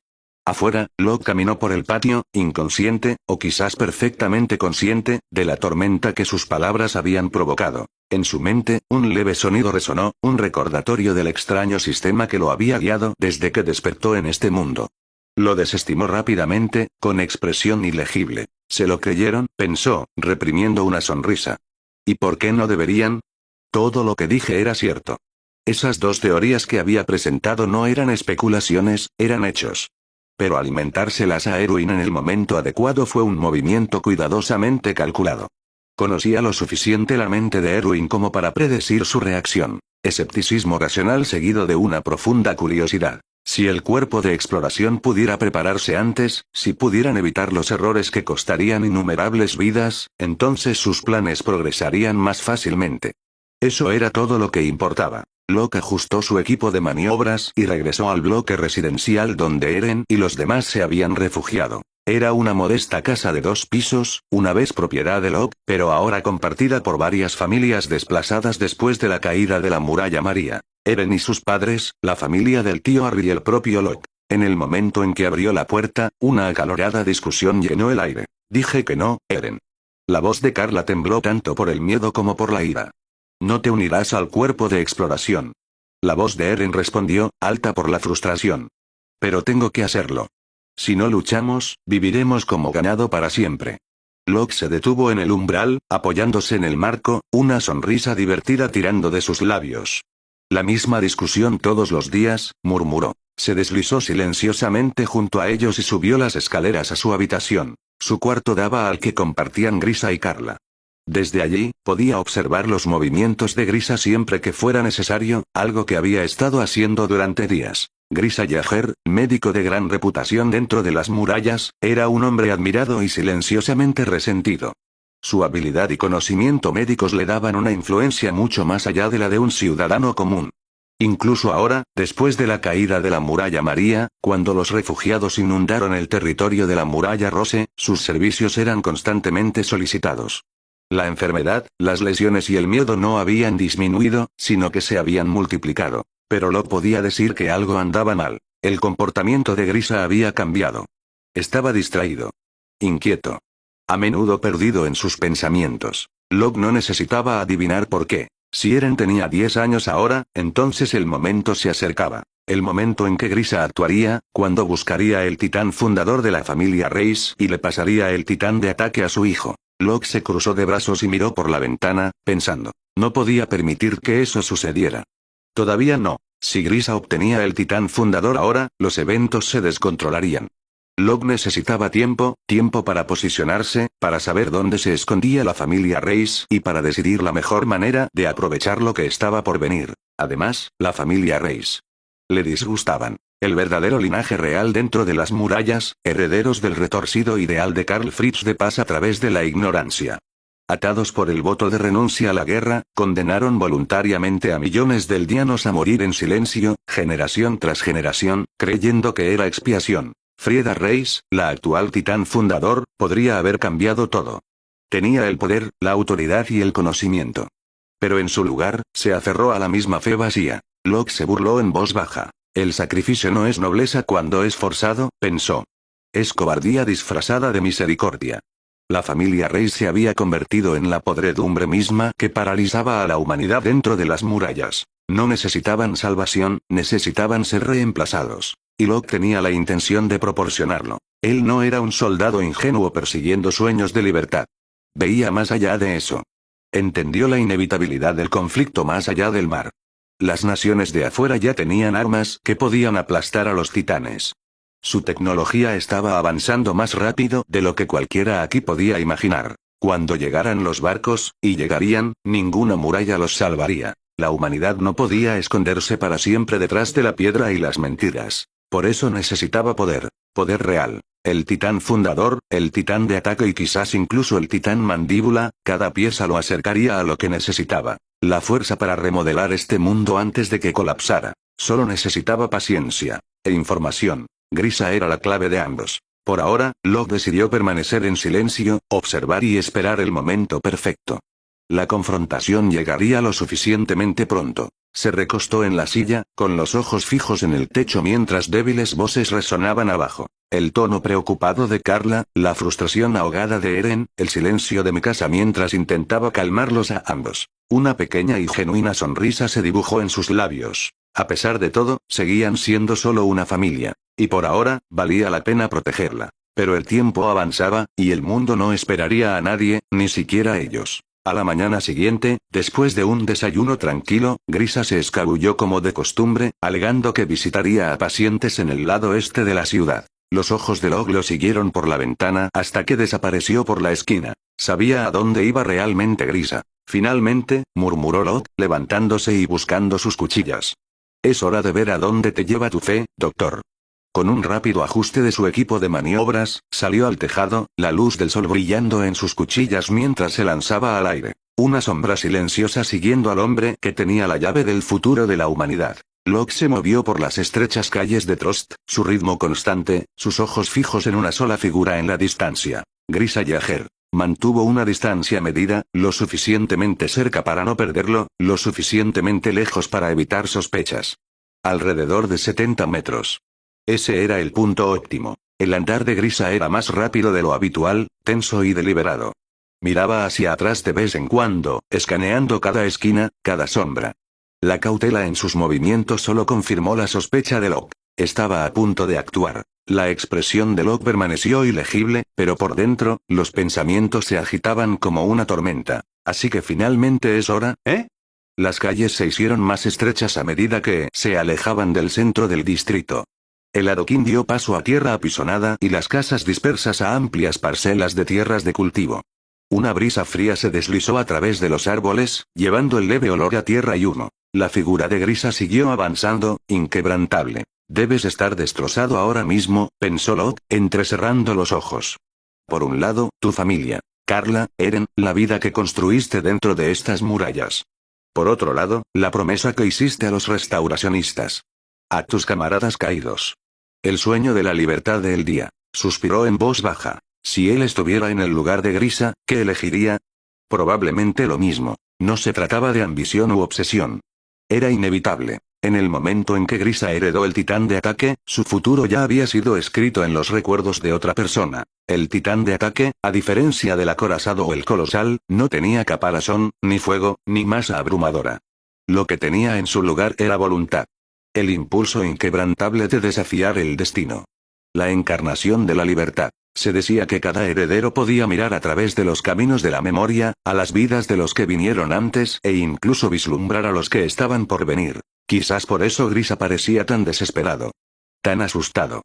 Afuera, Locke caminó por el patio, inconsciente, o quizás perfectamente consciente, de la tormenta que sus palabras habían provocado. En su mente, un leve sonido resonó, un recordatorio del extraño sistema que lo había guiado desde que despertó en este mundo. Lo desestimó rápidamente, con expresión ilegible. ¿Se lo creyeron?, pensó, reprimiendo una sonrisa. ¿Y por qué no deberían? Todo lo que dije era cierto. Esas dos teorías que había presentado no eran especulaciones, eran hechos. Pero alimentárselas a Erwin en el momento adecuado fue un movimiento cuidadosamente calculado. Conocía lo suficiente la mente de Erwin como para predecir su reacción. Escepticismo racional seguido de una profunda curiosidad. Si el cuerpo de exploración pudiera prepararse antes, si pudieran evitar los errores que costarían innumerables vidas, entonces sus planes progresarían más fácilmente. Eso era todo lo que importaba. Locke ajustó su equipo de maniobras y regresó al bloque residencial donde Eren y los demás se habían refugiado. Era una modesta casa de 2 pisos, una vez propiedad de Locke, pero ahora compartida por varias familias desplazadas después de la caída de la muralla María. Eren y sus padres, la familia del tío Harry y el propio Locke. En el momento en que abrió la puerta, una acalorada discusión llenó el aire. Dije que no, Eren. La voz de Carla tembló tanto por el miedo como por la ira. No te unirás al cuerpo de exploración. La voz de Eren respondió, alta por la frustración. Pero tengo que hacerlo. Si no luchamos, viviremos como ganado para siempre. Locke se detuvo en el umbral, apoyándose en el marco, una sonrisa divertida tirando de sus labios. La misma discusión todos los días, murmuró. Se deslizó silenciosamente junto a ellos y subió las escaleras a su habitación. Su cuarto daba al que compartían Grisa y Carla. Desde allí, podía observar los movimientos de Grisa siempre que fuera necesario, algo que había estado haciendo durante días. Grisa Yaher, médico de gran reputación dentro de las murallas, era un hombre admirado y silenciosamente resentido. Su habilidad y conocimiento médicos le daban una influencia mucho más allá de la de un ciudadano común. Incluso ahora, después de la caída de la muralla María, cuando los refugiados inundaron el territorio de la muralla Rose, sus servicios eran constantemente solicitados. La enfermedad, las lesiones y el miedo no habían disminuido, sino que se habían multiplicado. Pero Locke podía decir que algo andaba mal. El comportamiento de Grisa había cambiado. Estaba distraído. Inquieto. A menudo perdido en sus pensamientos. Locke no necesitaba adivinar por qué. Si Eren tenía 10 años ahora, entonces el momento se acercaba. El momento en que Grisa actuaría, cuando buscaría el titán fundador de la familia Reis y le pasaría el titán de ataque a su hijo. Locke se cruzó de brazos y miró por la ventana, pensando. No podía permitir que eso sucediera. Todavía no. Si Grisa obtenía el titán fundador ahora, los eventos se descontrolarían. Locke necesitaba tiempo para posicionarse, para saber dónde se escondía la familia Reis y para decidir la mejor manera de aprovechar lo que estaba por venir. Además, la familia Reis le disgustaban. El verdadero linaje real dentro de las murallas, herederos del retorcido ideal de Karl Fritz de paz a través de la ignorancia. Atados por el voto de renuncia a la guerra, condenaron voluntariamente a millones de eldianos a morir en silencio, generación tras generación, creyendo que era expiación. Frieda Reis, la actual titán fundador, podría haber cambiado todo. Tenía el poder, la autoridad y el conocimiento. Pero en su lugar, se aferró a la misma fe vacía. Locke se burló en voz baja. El sacrificio no es nobleza cuando es forzado, pensó. Es cobardía disfrazada de misericordia. La familia Reis se había convertido en la podredumbre misma que paralizaba a la humanidad dentro de las murallas. No necesitaban salvación, necesitaban ser reemplazados. Y Locke tenía la intención de proporcionarlo. Él no era un soldado ingenuo persiguiendo sueños de libertad. Veía más allá de eso. Entendió la inevitabilidad del conflicto más allá del mar. Las naciones de afuera ya tenían armas que podían aplastar a los titanes. Su tecnología estaba avanzando más rápido de lo que cualquiera aquí podía imaginar. Cuando llegaran los barcos, y llegarían, ninguna muralla los salvaría. La humanidad no podía esconderse para siempre detrás de la piedra y las mentiras. Por eso necesitaba poder. Poder real. El titán fundador, el titán de ataque y quizás incluso el titán mandíbula, cada pieza lo acercaría a lo que necesitaba. La fuerza para remodelar este mundo antes de que colapsara. Solo necesitaba paciencia. E información. Grisa era la clave de ambos. Por ahora, Locke decidió permanecer en silencio, observar y esperar el momento perfecto. La confrontación llegaría lo suficientemente pronto. Se recostó en la silla, con los ojos fijos en el techo mientras débiles voces resonaban abajo. El tono preocupado de Carla, la frustración ahogada de Eren, el silencio de Mikasa mientras intentaba calmarlos a ambos. Una pequeña y genuina sonrisa se dibujó en sus labios. A pesar de todo, seguían siendo solo una familia. Y por ahora, valía la pena protegerla. Pero el tiempo avanzaba, y el mundo no esperaría a nadie, ni siquiera a ellos. A la mañana siguiente, después de un desayuno tranquilo, Grisa se escabulló como de costumbre, alegando que visitaría a pacientes en el lado este de la ciudad. Los ojos de Locke lo siguieron por la ventana hasta que desapareció por la esquina. Sabía a dónde iba realmente Grisa. Finalmente, murmuró Locke, levantándose y buscando sus cuchillas. Es hora de ver a dónde te lleva tu fe, doctor. Con un rápido ajuste de su equipo de maniobras, salió al tejado, la luz del sol brillando en sus cuchillas mientras se lanzaba al aire. Una sombra silenciosa siguiendo al hombre que tenía la llave del futuro de la humanidad. Locke se movió por las estrechas calles de Trost, su ritmo constante, sus ojos fijos en una sola figura en la distancia. Grisa Yager. Mantuvo una distancia medida, lo suficientemente cerca para no perderlo, lo suficientemente lejos para evitar sospechas. Alrededor de 70 metros. Ese era el punto óptimo. El andar de Grisa era más rápido de lo habitual, tenso y deliberado. Miraba hacia atrás de vez en cuando, escaneando cada esquina, cada sombra. La cautela en sus movimientos solo confirmó la sospecha de Locke. Estaba a punto de actuar. La expresión de Locke permaneció ilegible, pero por dentro, los pensamientos se agitaban como una tormenta. Así que finalmente es hora, ¿eh? Las calles se hicieron más estrechas a medida que se alejaban del centro del distrito. El adoquín dio paso a tierra apisonada y las casas dispersas a amplias parcelas de tierras de cultivo. Una brisa fría se deslizó a través de los árboles, llevando el leve olor a tierra y humo. La figura de Grisa siguió avanzando, inquebrantable. Debes estar destrozado ahora mismo, pensó Locke, entrecerrando los ojos. Por un lado, tu familia, Carla, Eren, la vida que construiste dentro de estas murallas. Por otro lado, la promesa que hiciste a los restauracionistas. A tus camaradas caídos. El sueño de la libertad del día. Suspiró en voz baja. Si él estuviera en el lugar de Grisa, ¿qué elegiría? Probablemente lo mismo. No se trataba de ambición u obsesión. Era inevitable. En el momento en que Grisa heredó el titán de ataque, su futuro ya había sido escrito en los recuerdos de otra persona. El titán de ataque, a diferencia del acorazado o el colosal, no tenía caparazón, ni fuego, ni masa abrumadora. Lo que tenía en su lugar era voluntad. El impulso inquebrantable de desafiar el destino. La encarnación de la libertad. Se decía que cada heredero podía mirar a través de los caminos de la memoria, a las vidas de los que vinieron antes e incluso vislumbrar a los que estaban por venir. Quizás por eso Grisa parecía tan desesperado. Tan asustado.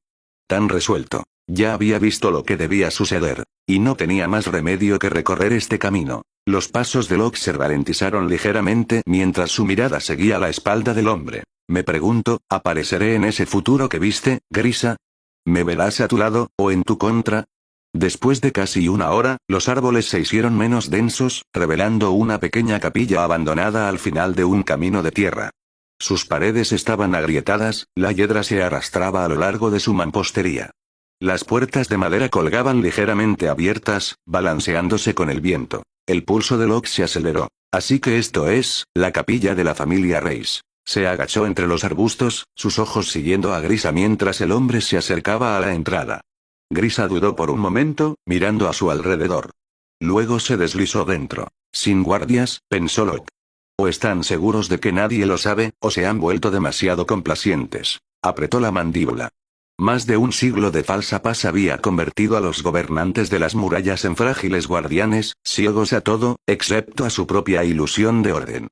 Tan resuelto. Ya había visto lo que debía suceder. Y no tenía más remedio que recorrer este camino. Los pasos de Locke se ralentizaron ligeramente mientras su mirada seguía la espalda del hombre. Me pregunto, ¿apareceré en ese futuro que viste, Grisa? ¿Me verás a tu lado, o en tu contra? Después de casi una hora, los árboles se hicieron menos densos, revelando una pequeña capilla abandonada al final de un camino de tierra. Sus paredes estaban agrietadas, la hiedra se arrastraba a lo largo de su mampostería. Las puertas de madera colgaban ligeramente abiertas, balanceándose con el viento. El pulso de Locke se aceleró. Así que esto es, la capilla de la familia Reis. Se agachó entre los arbustos, sus ojos siguiendo a Grisa mientras el hombre se acercaba a la entrada. Grisa dudó por un momento, mirando a su alrededor. Luego se deslizó dentro. Sin guardias, pensó Locke. O están seguros de que nadie lo sabe, o se han vuelto demasiado complacientes. Apretó la mandíbula. Más de un siglo de falsa paz había convertido a los gobernantes de las murallas en frágiles guardianes, ciegos a todo, excepto a su propia ilusión de orden.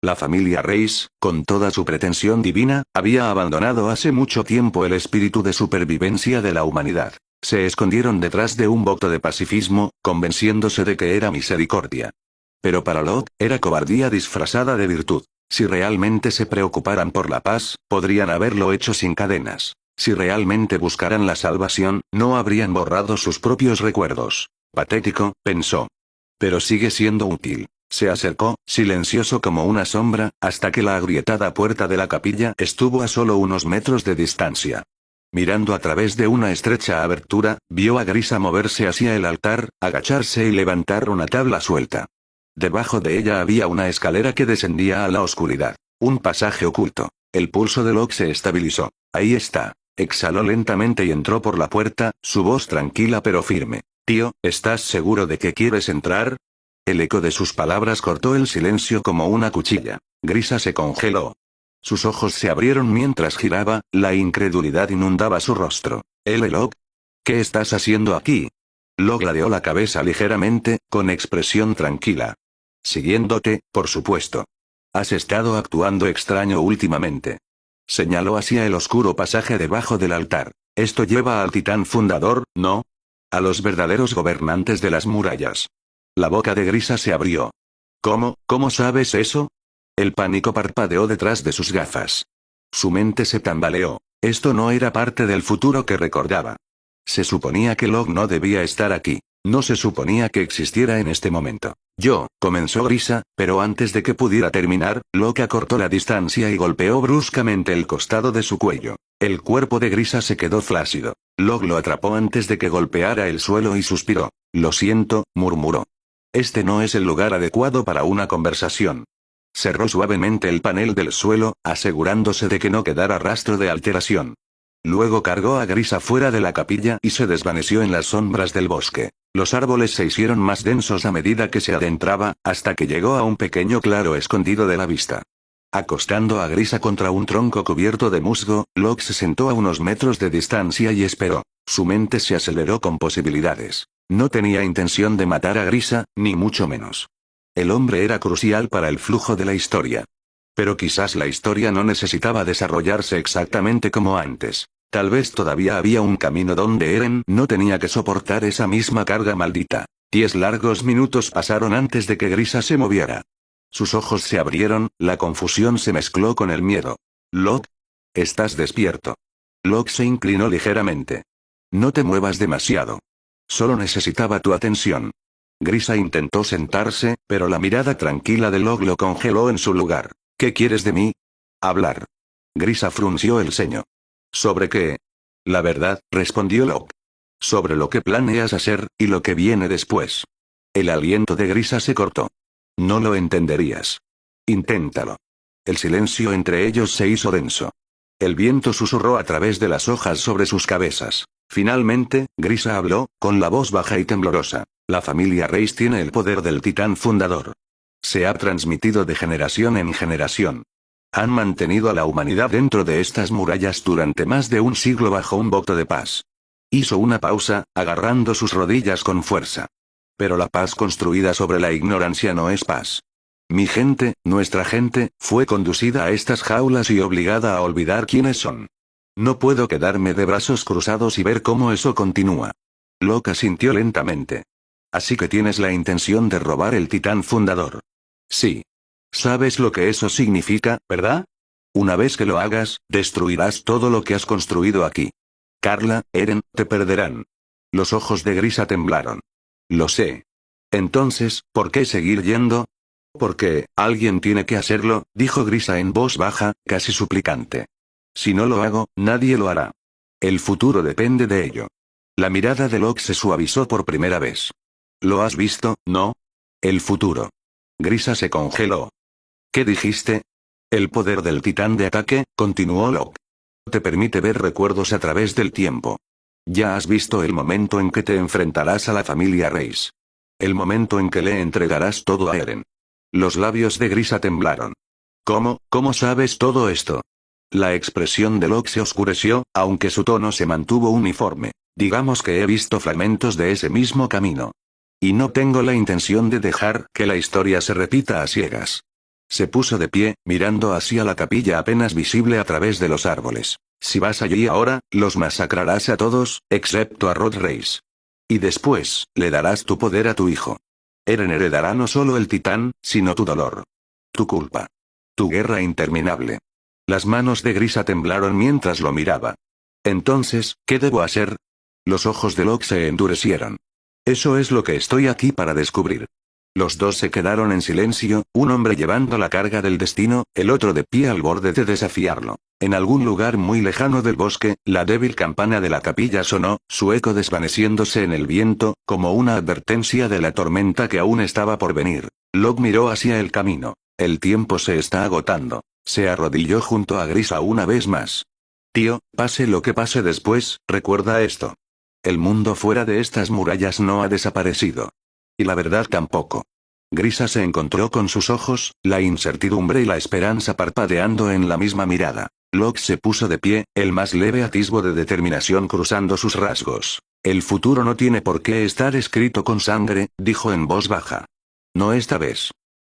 La familia Reis, con toda su pretensión divina, había abandonado hace mucho tiempo el espíritu de supervivencia de la humanidad. Se escondieron detrás de un voto de pacifismo, convenciéndose de que era misericordia. Pero para Locke, era cobardía disfrazada de virtud. Si realmente se preocuparan por la paz, podrían haberlo hecho sin cadenas. Si realmente buscaran la salvación, no habrían borrado sus propios recuerdos. Patético, pensó. Pero sigue siendo útil. Se acercó, silencioso como una sombra, hasta que la agrietada puerta de la capilla estuvo a solo unos metros de distancia. Mirando a través de una estrecha abertura, vio a Grisa moverse hacia el altar, agacharse y levantar una tabla suelta. Debajo de ella había una escalera que descendía a la oscuridad. Un pasaje oculto. El pulso de Locke se estabilizó. Ahí está. Exhaló lentamente y entró por la puerta, su voz tranquila pero firme. Tío, ¿estás seguro de que quieres entrar? El eco de sus palabras cortó el silencio como una cuchilla. Grisa se congeló. Sus ojos se abrieron mientras giraba, la incredulidad inundaba su rostro. Locke. ¿Qué estás haciendo aquí? Locke ladeó la cabeza ligeramente, con expresión tranquila. Siguiéndote, por supuesto. Has estado actuando extraño últimamente. Señaló hacia el oscuro pasaje debajo del altar. Esto lleva al titán fundador, ¿no? A los verdaderos gobernantes de las murallas. La boca de Grisa se abrió. ¿Cómo sabes eso? El pánico parpadeó detrás de sus gafas. Su mente se tambaleó. Esto no era parte del futuro que recordaba. Se suponía que Locke no debía estar aquí. No se suponía que existiera en este momento. Comenzó Grisa, pero antes de que pudiera terminar, Locke acortó la distancia y golpeó bruscamente el costado de su cuello. El cuerpo de Grisa se quedó flácido. Locke lo atrapó antes de que golpeara el suelo y suspiró. Lo siento, murmuró. Este no es el lugar adecuado para una conversación. Cerró suavemente el panel del suelo, asegurándose de que no quedara rastro de alteración. Luego cargó a Grisa fuera de la capilla y se desvaneció en las sombras del bosque. Los árboles se hicieron más densos a medida que se adentraba, hasta que llegó a un pequeño claro escondido de la vista. Acostando a Grisa contra un tronco cubierto de musgo, Locke se sentó a unos metros de distancia y esperó. Su mente se aceleró con posibilidades. No tenía intención de matar a Grisa, ni mucho menos. El hombre era crucial para el flujo de la historia. Pero quizás la historia no necesitaba desarrollarse exactamente como antes. Tal vez todavía había un camino donde Eren no tenía que soportar esa misma carga maldita. 10 largos minutos pasaron antes de que Grisa se moviera. Sus ojos se abrieron, la confusión se mezcló con el miedo. Locke. ¿Estás despierto? Locke se inclinó ligeramente. No te muevas demasiado. Solo necesitaba tu atención. Grisa intentó sentarse, pero la mirada tranquila de Locke lo congeló en su lugar. ¿Qué quieres de mí? Hablar. Grisa frunció el ceño. ¿Sobre qué? La verdad, respondió Locke. Sobre lo que planeas hacer, y lo que viene después. El aliento de Grisa se cortó. No lo entenderías. Inténtalo. El silencio entre ellos se hizo denso. El viento susurró a través de las hojas sobre sus cabezas. Finalmente, Grisa habló, con la voz baja y temblorosa. La familia Reis tiene el poder del titán fundador. Se ha transmitido de generación en generación. Han mantenido a la humanidad dentro de estas murallas durante más de un siglo bajo un voto de paz. Hizo una pausa, agarrando sus rodillas con fuerza. Pero la paz construida sobre la ignorancia no es paz. Mi gente, nuestra gente, fue conducida a estas jaulas y obligada a olvidar quiénes son. No puedo quedarme de brazos cruzados y ver cómo eso continúa. Locke asintió lentamente. Así que tienes la intención de robar el titán fundador. Sí. Sabes lo que eso significa, ¿verdad? Una vez que lo hagas, destruirás todo lo que has construido aquí. Carla, Eren, te perderán. Los ojos de Grisa temblaron. Lo sé. Entonces, ¿por qué seguir yendo? Porque, alguien tiene que hacerlo, dijo Grisa en voz baja, casi suplicante. Si no lo hago, nadie lo hará. El futuro depende de ello. La mirada de Locke se suavizó por primera vez. ¿Lo has visto, no? El futuro. Grisa se congeló. ¿Qué dijiste? El poder del titán de ataque, continuó Locke. Te permite ver recuerdos a través del tiempo. Ya has visto el momento en que te enfrentarás a la familia Reis. El momento en que le entregarás todo a Eren. Los labios de Grisa temblaron. ¿Cómo sabes todo esto? La expresión de Locke se oscureció, aunque su tono se mantuvo uniforme. Digamos que he visto fragmentos de ese mismo camino. Y no tengo la intención de dejar que la historia se repita a ciegas. Se puso de pie, mirando hacia la capilla apenas visible a través de los árboles. Si vas allí ahora, los masacrarás a todos, excepto a Rod Reis. Y después, le darás tu poder a tu hijo. Eren heredará no solo el titán, sino tu dolor. Tu culpa. Tu guerra interminable. Las manos de Grisa temblaron mientras lo miraba. Entonces, ¿qué debo hacer? Los ojos de Locke se endurecieron. Eso es lo que estoy aquí para descubrir. Los dos se quedaron en silencio, un hombre llevando la carga del destino, el otro de pie al borde de desafiarlo. En algún lugar muy lejano del bosque, la débil campana de la capilla sonó, su eco desvaneciéndose en el viento, como una advertencia de la tormenta que aún estaba por venir. Locke miró hacia el camino. El tiempo se está agotando. Se arrodilló junto a Grisa una vez más. Tío, pase lo que pase después, recuerda esto. El mundo fuera de estas murallas no ha desaparecido. Y la verdad tampoco. Grisa se encontró con sus ojos, la incertidumbre y la esperanza parpadeando en la misma mirada. Locke se puso de pie, el más leve atisbo de determinación cruzando sus rasgos. El futuro no tiene por qué estar escrito con sangre, dijo en voz baja. No esta vez.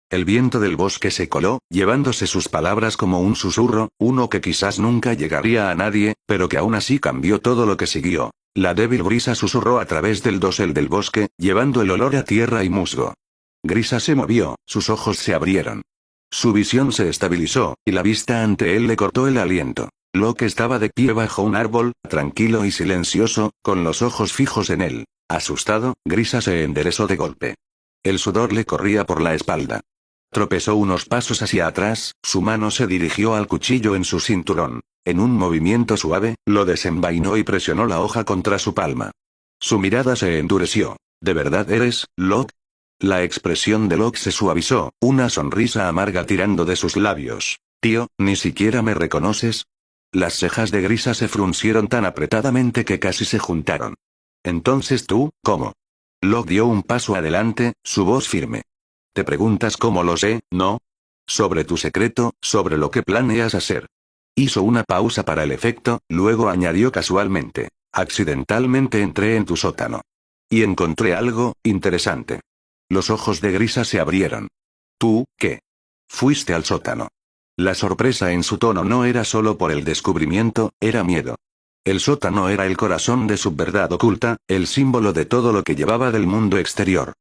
El viento del bosque se coló, llevándose sus palabras como un susurro, uno que quizás nunca llegaría a nadie, pero que aún así cambió todo lo que siguió. La débil brisa susurró a través del dosel del bosque, llevando el olor a tierra y musgo. Grisa se movió, sus ojos se abrieron. Su visión se estabilizó, y la vista ante él le cortó el aliento. Locke estaba de pie bajo un árbol, tranquilo y silencioso, con los ojos fijos en él. Asustado, Grisa se enderezó de golpe. El sudor le corría por la espalda. Tropezó unos pasos hacia atrás, su mano se dirigió al cuchillo en su cinturón. En un movimiento suave, lo desenvainó y presionó la hoja contra su palma. Su mirada se endureció. ¿De verdad eres, Locke? La expresión de Locke se suavizó, una sonrisa amarga tirando de sus labios. Tío, ¿ni siquiera me reconoces? Las cejas de Grisa se fruncieron tan apretadamente que casi se juntaron. Entonces tú, ¿cómo? Locke dio un paso adelante, su voz firme. ¿Te preguntas cómo lo sé, no? Sobre tu secreto, sobre lo que planeas hacer. Hizo una pausa para el efecto, luego añadió casualmente. Accidentalmente entré en tu sótano. Y encontré algo interesante. Los ojos de Grisa se abrieron. ¿Tú, qué? Fuiste al sótano. La sorpresa en su tono no era solo por el descubrimiento, era miedo. El sótano era el corazón de su verdad oculta, el símbolo de todo lo que llevaba del mundo exterior.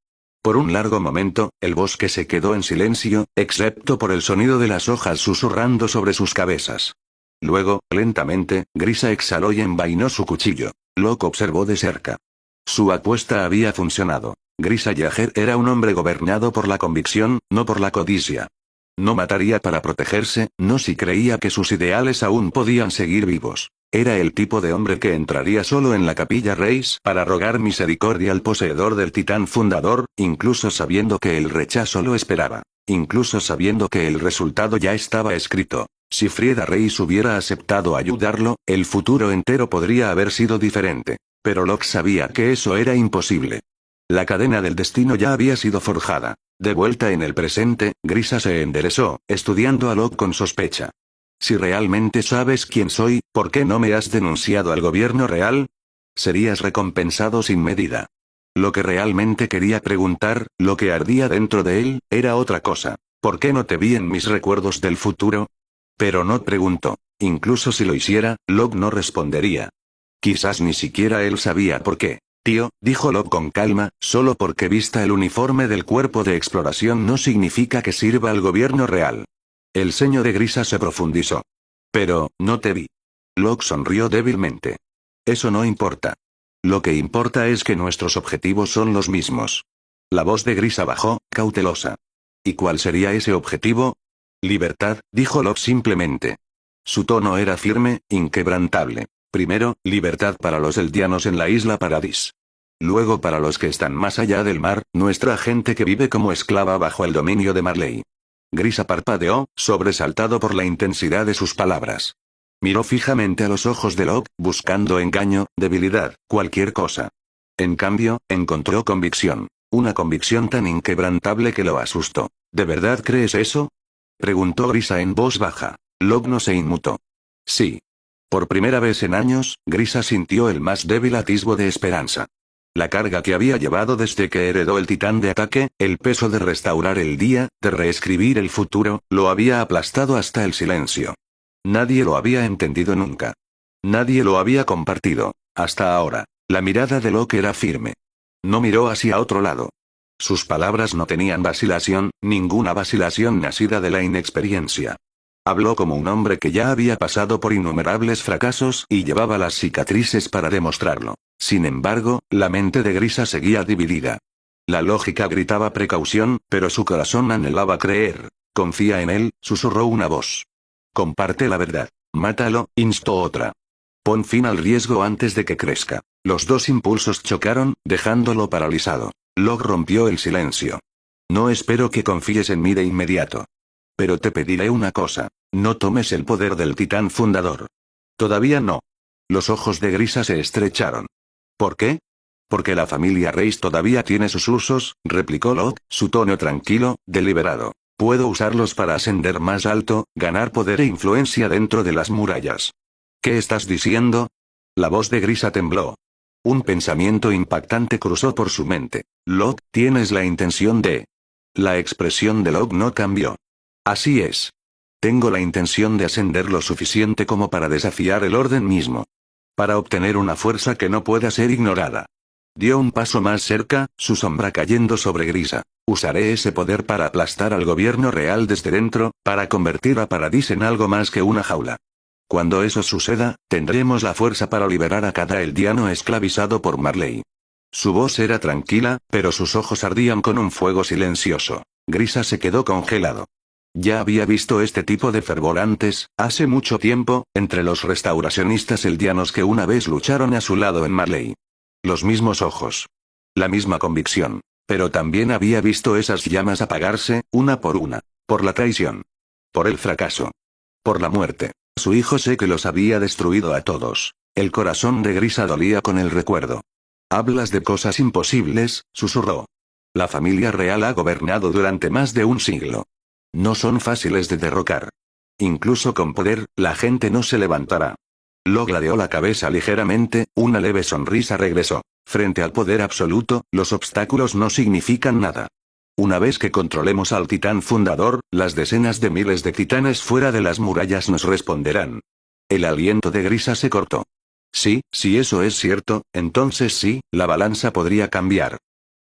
Por un largo momento, el bosque se quedó en silencio, excepto por el sonido de las hojas susurrando sobre sus cabezas. Luego, lentamente, Grisa exhaló y envainó su cuchillo. Locke observó de cerca. Su apuesta había funcionado. Grisa Yaher era un hombre gobernado por la convicción, no por la codicia. No mataría para protegerse, no si creía que sus ideales aún podían seguir vivos. Era el tipo de hombre que entraría solo en la capilla Reis para rogar misericordia al poseedor del titán fundador, incluso sabiendo que el rechazo lo esperaba. Incluso sabiendo que el resultado ya estaba escrito. Si Frieda Reis hubiera aceptado ayudarlo, el futuro entero podría haber sido diferente. Pero Locke sabía que eso era imposible. La cadena del destino ya había sido forjada. De vuelta en el presente, Grisa se enderezó, estudiando a Locke con sospecha. Si realmente sabes quién soy, ¿por qué no me has denunciado al gobierno real? Serías recompensado sin medida. Lo que realmente quería preguntar, lo que ardía dentro de él, era otra cosa. ¿Por qué no te vi en mis recuerdos del futuro? Pero no preguntó. Incluso si lo hiciera, Locke no respondería. Quizás ni siquiera él sabía por qué. Tío, dijo Locke con calma, solo porque vista el uniforme del cuerpo de exploración no significa que sirva al gobierno real. El ceño de Grisa se profundizó. Pero, no te vi. Locke sonrió débilmente. Eso no importa. Lo que importa es que nuestros objetivos son los mismos. La voz de Grisa bajó, cautelosa. ¿Y cuál sería ese objetivo? Libertad, dijo Locke simplemente. Su tono era firme, inquebrantable. Primero, libertad para los eldianos en la isla Paradis. Luego para los que están más allá del mar, nuestra gente que vive como esclava bajo el dominio de Marley. Grisa parpadeó, sobresaltado por la intensidad de sus palabras. Miró fijamente a los ojos de Locke, buscando engaño, debilidad, cualquier cosa. En cambio, encontró convicción. Una convicción tan inquebrantable que lo asustó. ¿De verdad crees eso? Preguntó Grisa en voz baja. Locke no se inmutó. Sí. Por primera vez en años, Grisa sintió el más débil atisbo de esperanza. La carga que había llevado desde que heredó el titán de ataque, el peso de restaurar el día, de reescribir el futuro, lo había aplastado hasta el silencio. Nadie lo había entendido nunca. Nadie lo había compartido, hasta ahora. La mirada de Locke era firme. No miró hacia otro lado. Sus palabras no tenían vacilación, ninguna vacilación nacida de la inexperiencia. Habló como un hombre que ya había pasado por innumerables fracasos y llevaba las cicatrices para demostrarlo. Sin embargo, la mente de Grisa seguía dividida. La lógica gritaba precaución, pero su corazón anhelaba creer. Confía en él, susurró una voz. Comparte la verdad. Mátalo, instó otra. Pon fin al riesgo antes de que crezca. Los dos impulsos chocaron, dejándolo paralizado. Locke rompió el silencio. No espero que confíes en mí de inmediato. Pero te pediré una cosa. No tomes el poder del titán fundador. Todavía no. Los ojos de Grisa se estrecharon. ¿Por qué? Porque la familia Reis todavía tiene sus usos, replicó Locke, su tono tranquilo, deliberado. Puedo usarlos para ascender más alto, ganar poder e influencia dentro de las murallas. ¿Qué estás diciendo? La voz de Grisa tembló. Un pensamiento impactante cruzó por su mente. Locke, ¿tienes la intención de...? La expresión de Locke no cambió. Así es. Tengo la intención de ascender lo suficiente como para desafiar el orden mismo. Para obtener una fuerza que no pueda ser ignorada. Dio un paso más cerca, su sombra cayendo sobre Grisa. Usaré ese poder para aplastar al gobierno real desde dentro, para convertir a Paradis en algo más que una jaula. Cuando eso suceda, tendremos la fuerza para liberar a cada eldiano esclavizado por Marley. Su voz era tranquila, pero sus ojos ardían con un fuego silencioso. Grisa se quedó congelado. Ya había visto este tipo de fervor antes, hace mucho tiempo, entre los restauracionistas eldianos que una vez lucharon a su lado en Marley. Los mismos ojos. La misma convicción. Pero también había visto esas llamas apagarse, una por una. Por la traición. Por el fracaso. Por la muerte. Su hijo sé que los había destruido a todos. El corazón de Grisa dolía con el recuerdo. Hablas de cosas imposibles, susurró. La familia real ha gobernado durante más de un siglo. No son fáciles de derrocar. Incluso con poder, la gente no se levantará. Locke ladeó la cabeza ligeramente, una leve sonrisa regresó. Frente al poder absoluto, los obstáculos no significan nada. Una vez que controlemos al titán fundador, las decenas de miles de titanes fuera de las murallas nos responderán. El aliento de Grisa se cortó. Sí, si eso es cierto, entonces sí, la balanza podría cambiar.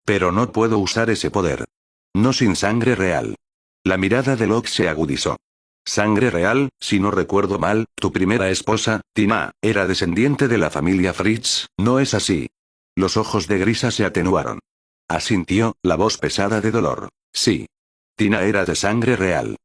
Pero no puedo usar ese poder. No sin sangre real. La mirada de Locke se agudizó. Sangre real, si no recuerdo mal, tu primera esposa, Tina, era descendiente de la familia Fritz, ¿no es así? Los ojos de Grisa se atenuaron. Asintió, la voz pesada de dolor. Sí. Tina era de sangre real.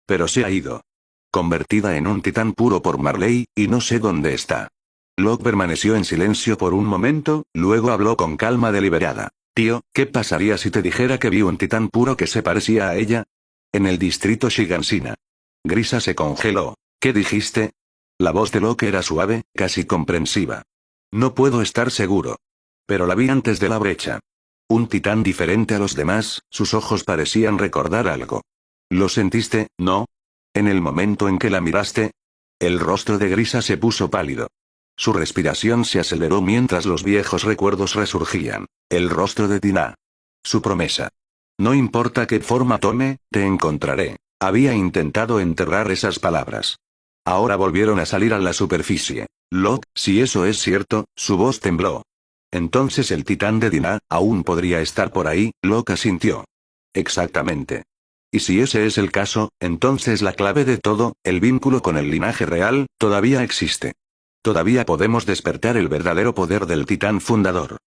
Pero se ha ido. Convertida en un titán puro por Marley, y no sé dónde está. Locke permaneció en silencio por un momento, luego habló con calma deliberada. Tío, ¿qué pasaría si te dijera que vi un titán puro que se parecía a ella? En el distrito Shigansina. Grisa se congeló. ¿Qué dijiste? La voz de Locke era suave, casi comprensiva. No puedo estar seguro. Pero la vi antes de la brecha. Un titán diferente a los demás, sus ojos parecían recordar algo. ¿Lo sentiste, no? En el momento en que la miraste. El rostro de Grisa se puso pálido. Su respiración se aceleró mientras los viejos recuerdos resurgían. El rostro de Tina. Su promesa. No importa qué forma tome, te encontraré. Había intentado enterrar esas palabras. Ahora volvieron a salir a la superficie. Locke, si eso es cierto, su voz tembló. Entonces el titán de Tina, aún podría estar por ahí, Locke asintió. Exactamente. Y si ese es el caso, entonces la clave de todo, el vínculo con el linaje real, todavía existe. Todavía podemos despertar el verdadero poder del titán fundador.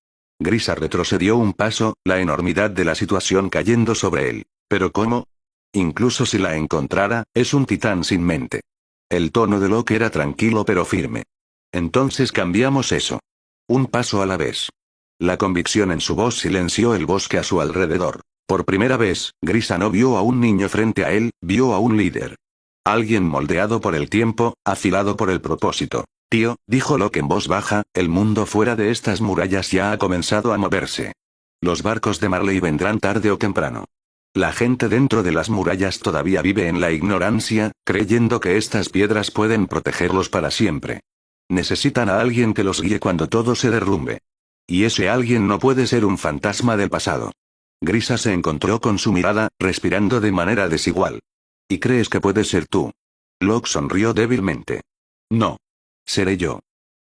Grisa retrocedió un paso, la enormidad de la situación cayendo sobre él. ¿Pero cómo? Incluso si la encontrara, es un titán sin mente. El tono de Locke era tranquilo pero firme. Entonces cambiamos eso. Un paso a la vez. La convicción en su voz silenció el bosque a su alrededor. Por primera vez, Grisa no vio a un niño frente a él, vio a un líder. Alguien moldeado por el tiempo, afilado por el propósito. Tío, dijo Locke en voz baja, el mundo fuera de estas murallas ya ha comenzado a moverse. Los barcos de Marley vendrán tarde o temprano. La gente dentro de las murallas todavía vive en la ignorancia, creyendo que estas piedras pueden protegerlos para siempre. Necesitan a alguien que los guíe cuando todo se derrumbe. Y ese alguien no puede ser un fantasma del pasado. Grisa se encontró con su mirada, respirando de manera desigual. ¿Y crees que puede ser tú? Locke sonrió débilmente. No. Seré yo.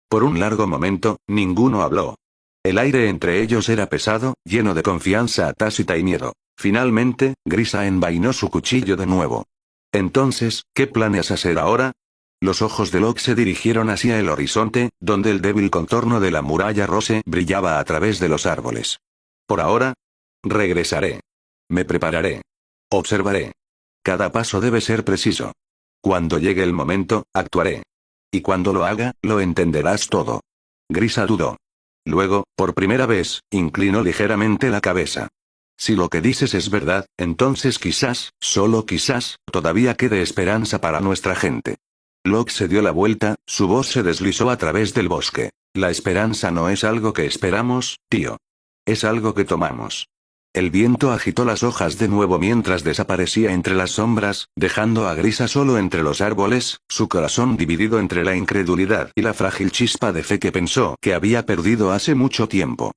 Por un largo momento, ninguno habló. El aire entre ellos era pesado, lleno de confianza tácita y miedo. Finalmente, Grisa envainó su cuchillo de nuevo. Entonces, ¿qué planeas hacer ahora? Los ojos de Locke se dirigieron hacia el horizonte, donde el débil contorno de la muralla Rose brillaba a través de los árboles. Por ahora, regresaré. Me prepararé. Observaré. Cada paso debe ser preciso. Cuando llegue el momento, actuaré. Y cuando lo haga, lo entenderás todo. Grisa dudó. Luego, por primera vez, inclinó ligeramente la cabeza. Si lo que dices es verdad, entonces quizás, solo quizás, todavía quede esperanza para nuestra gente. Locke se dio la vuelta, su voz se deslizó a través del bosque. La esperanza no es algo que esperamos, tío. Es algo que tomamos. El viento agitó las hojas de nuevo mientras desaparecía entre las sombras, dejando a Grisa solo entre los árboles, su corazón dividido entre la incredulidad y la frágil chispa de fe que pensó que había perdido hace mucho tiempo.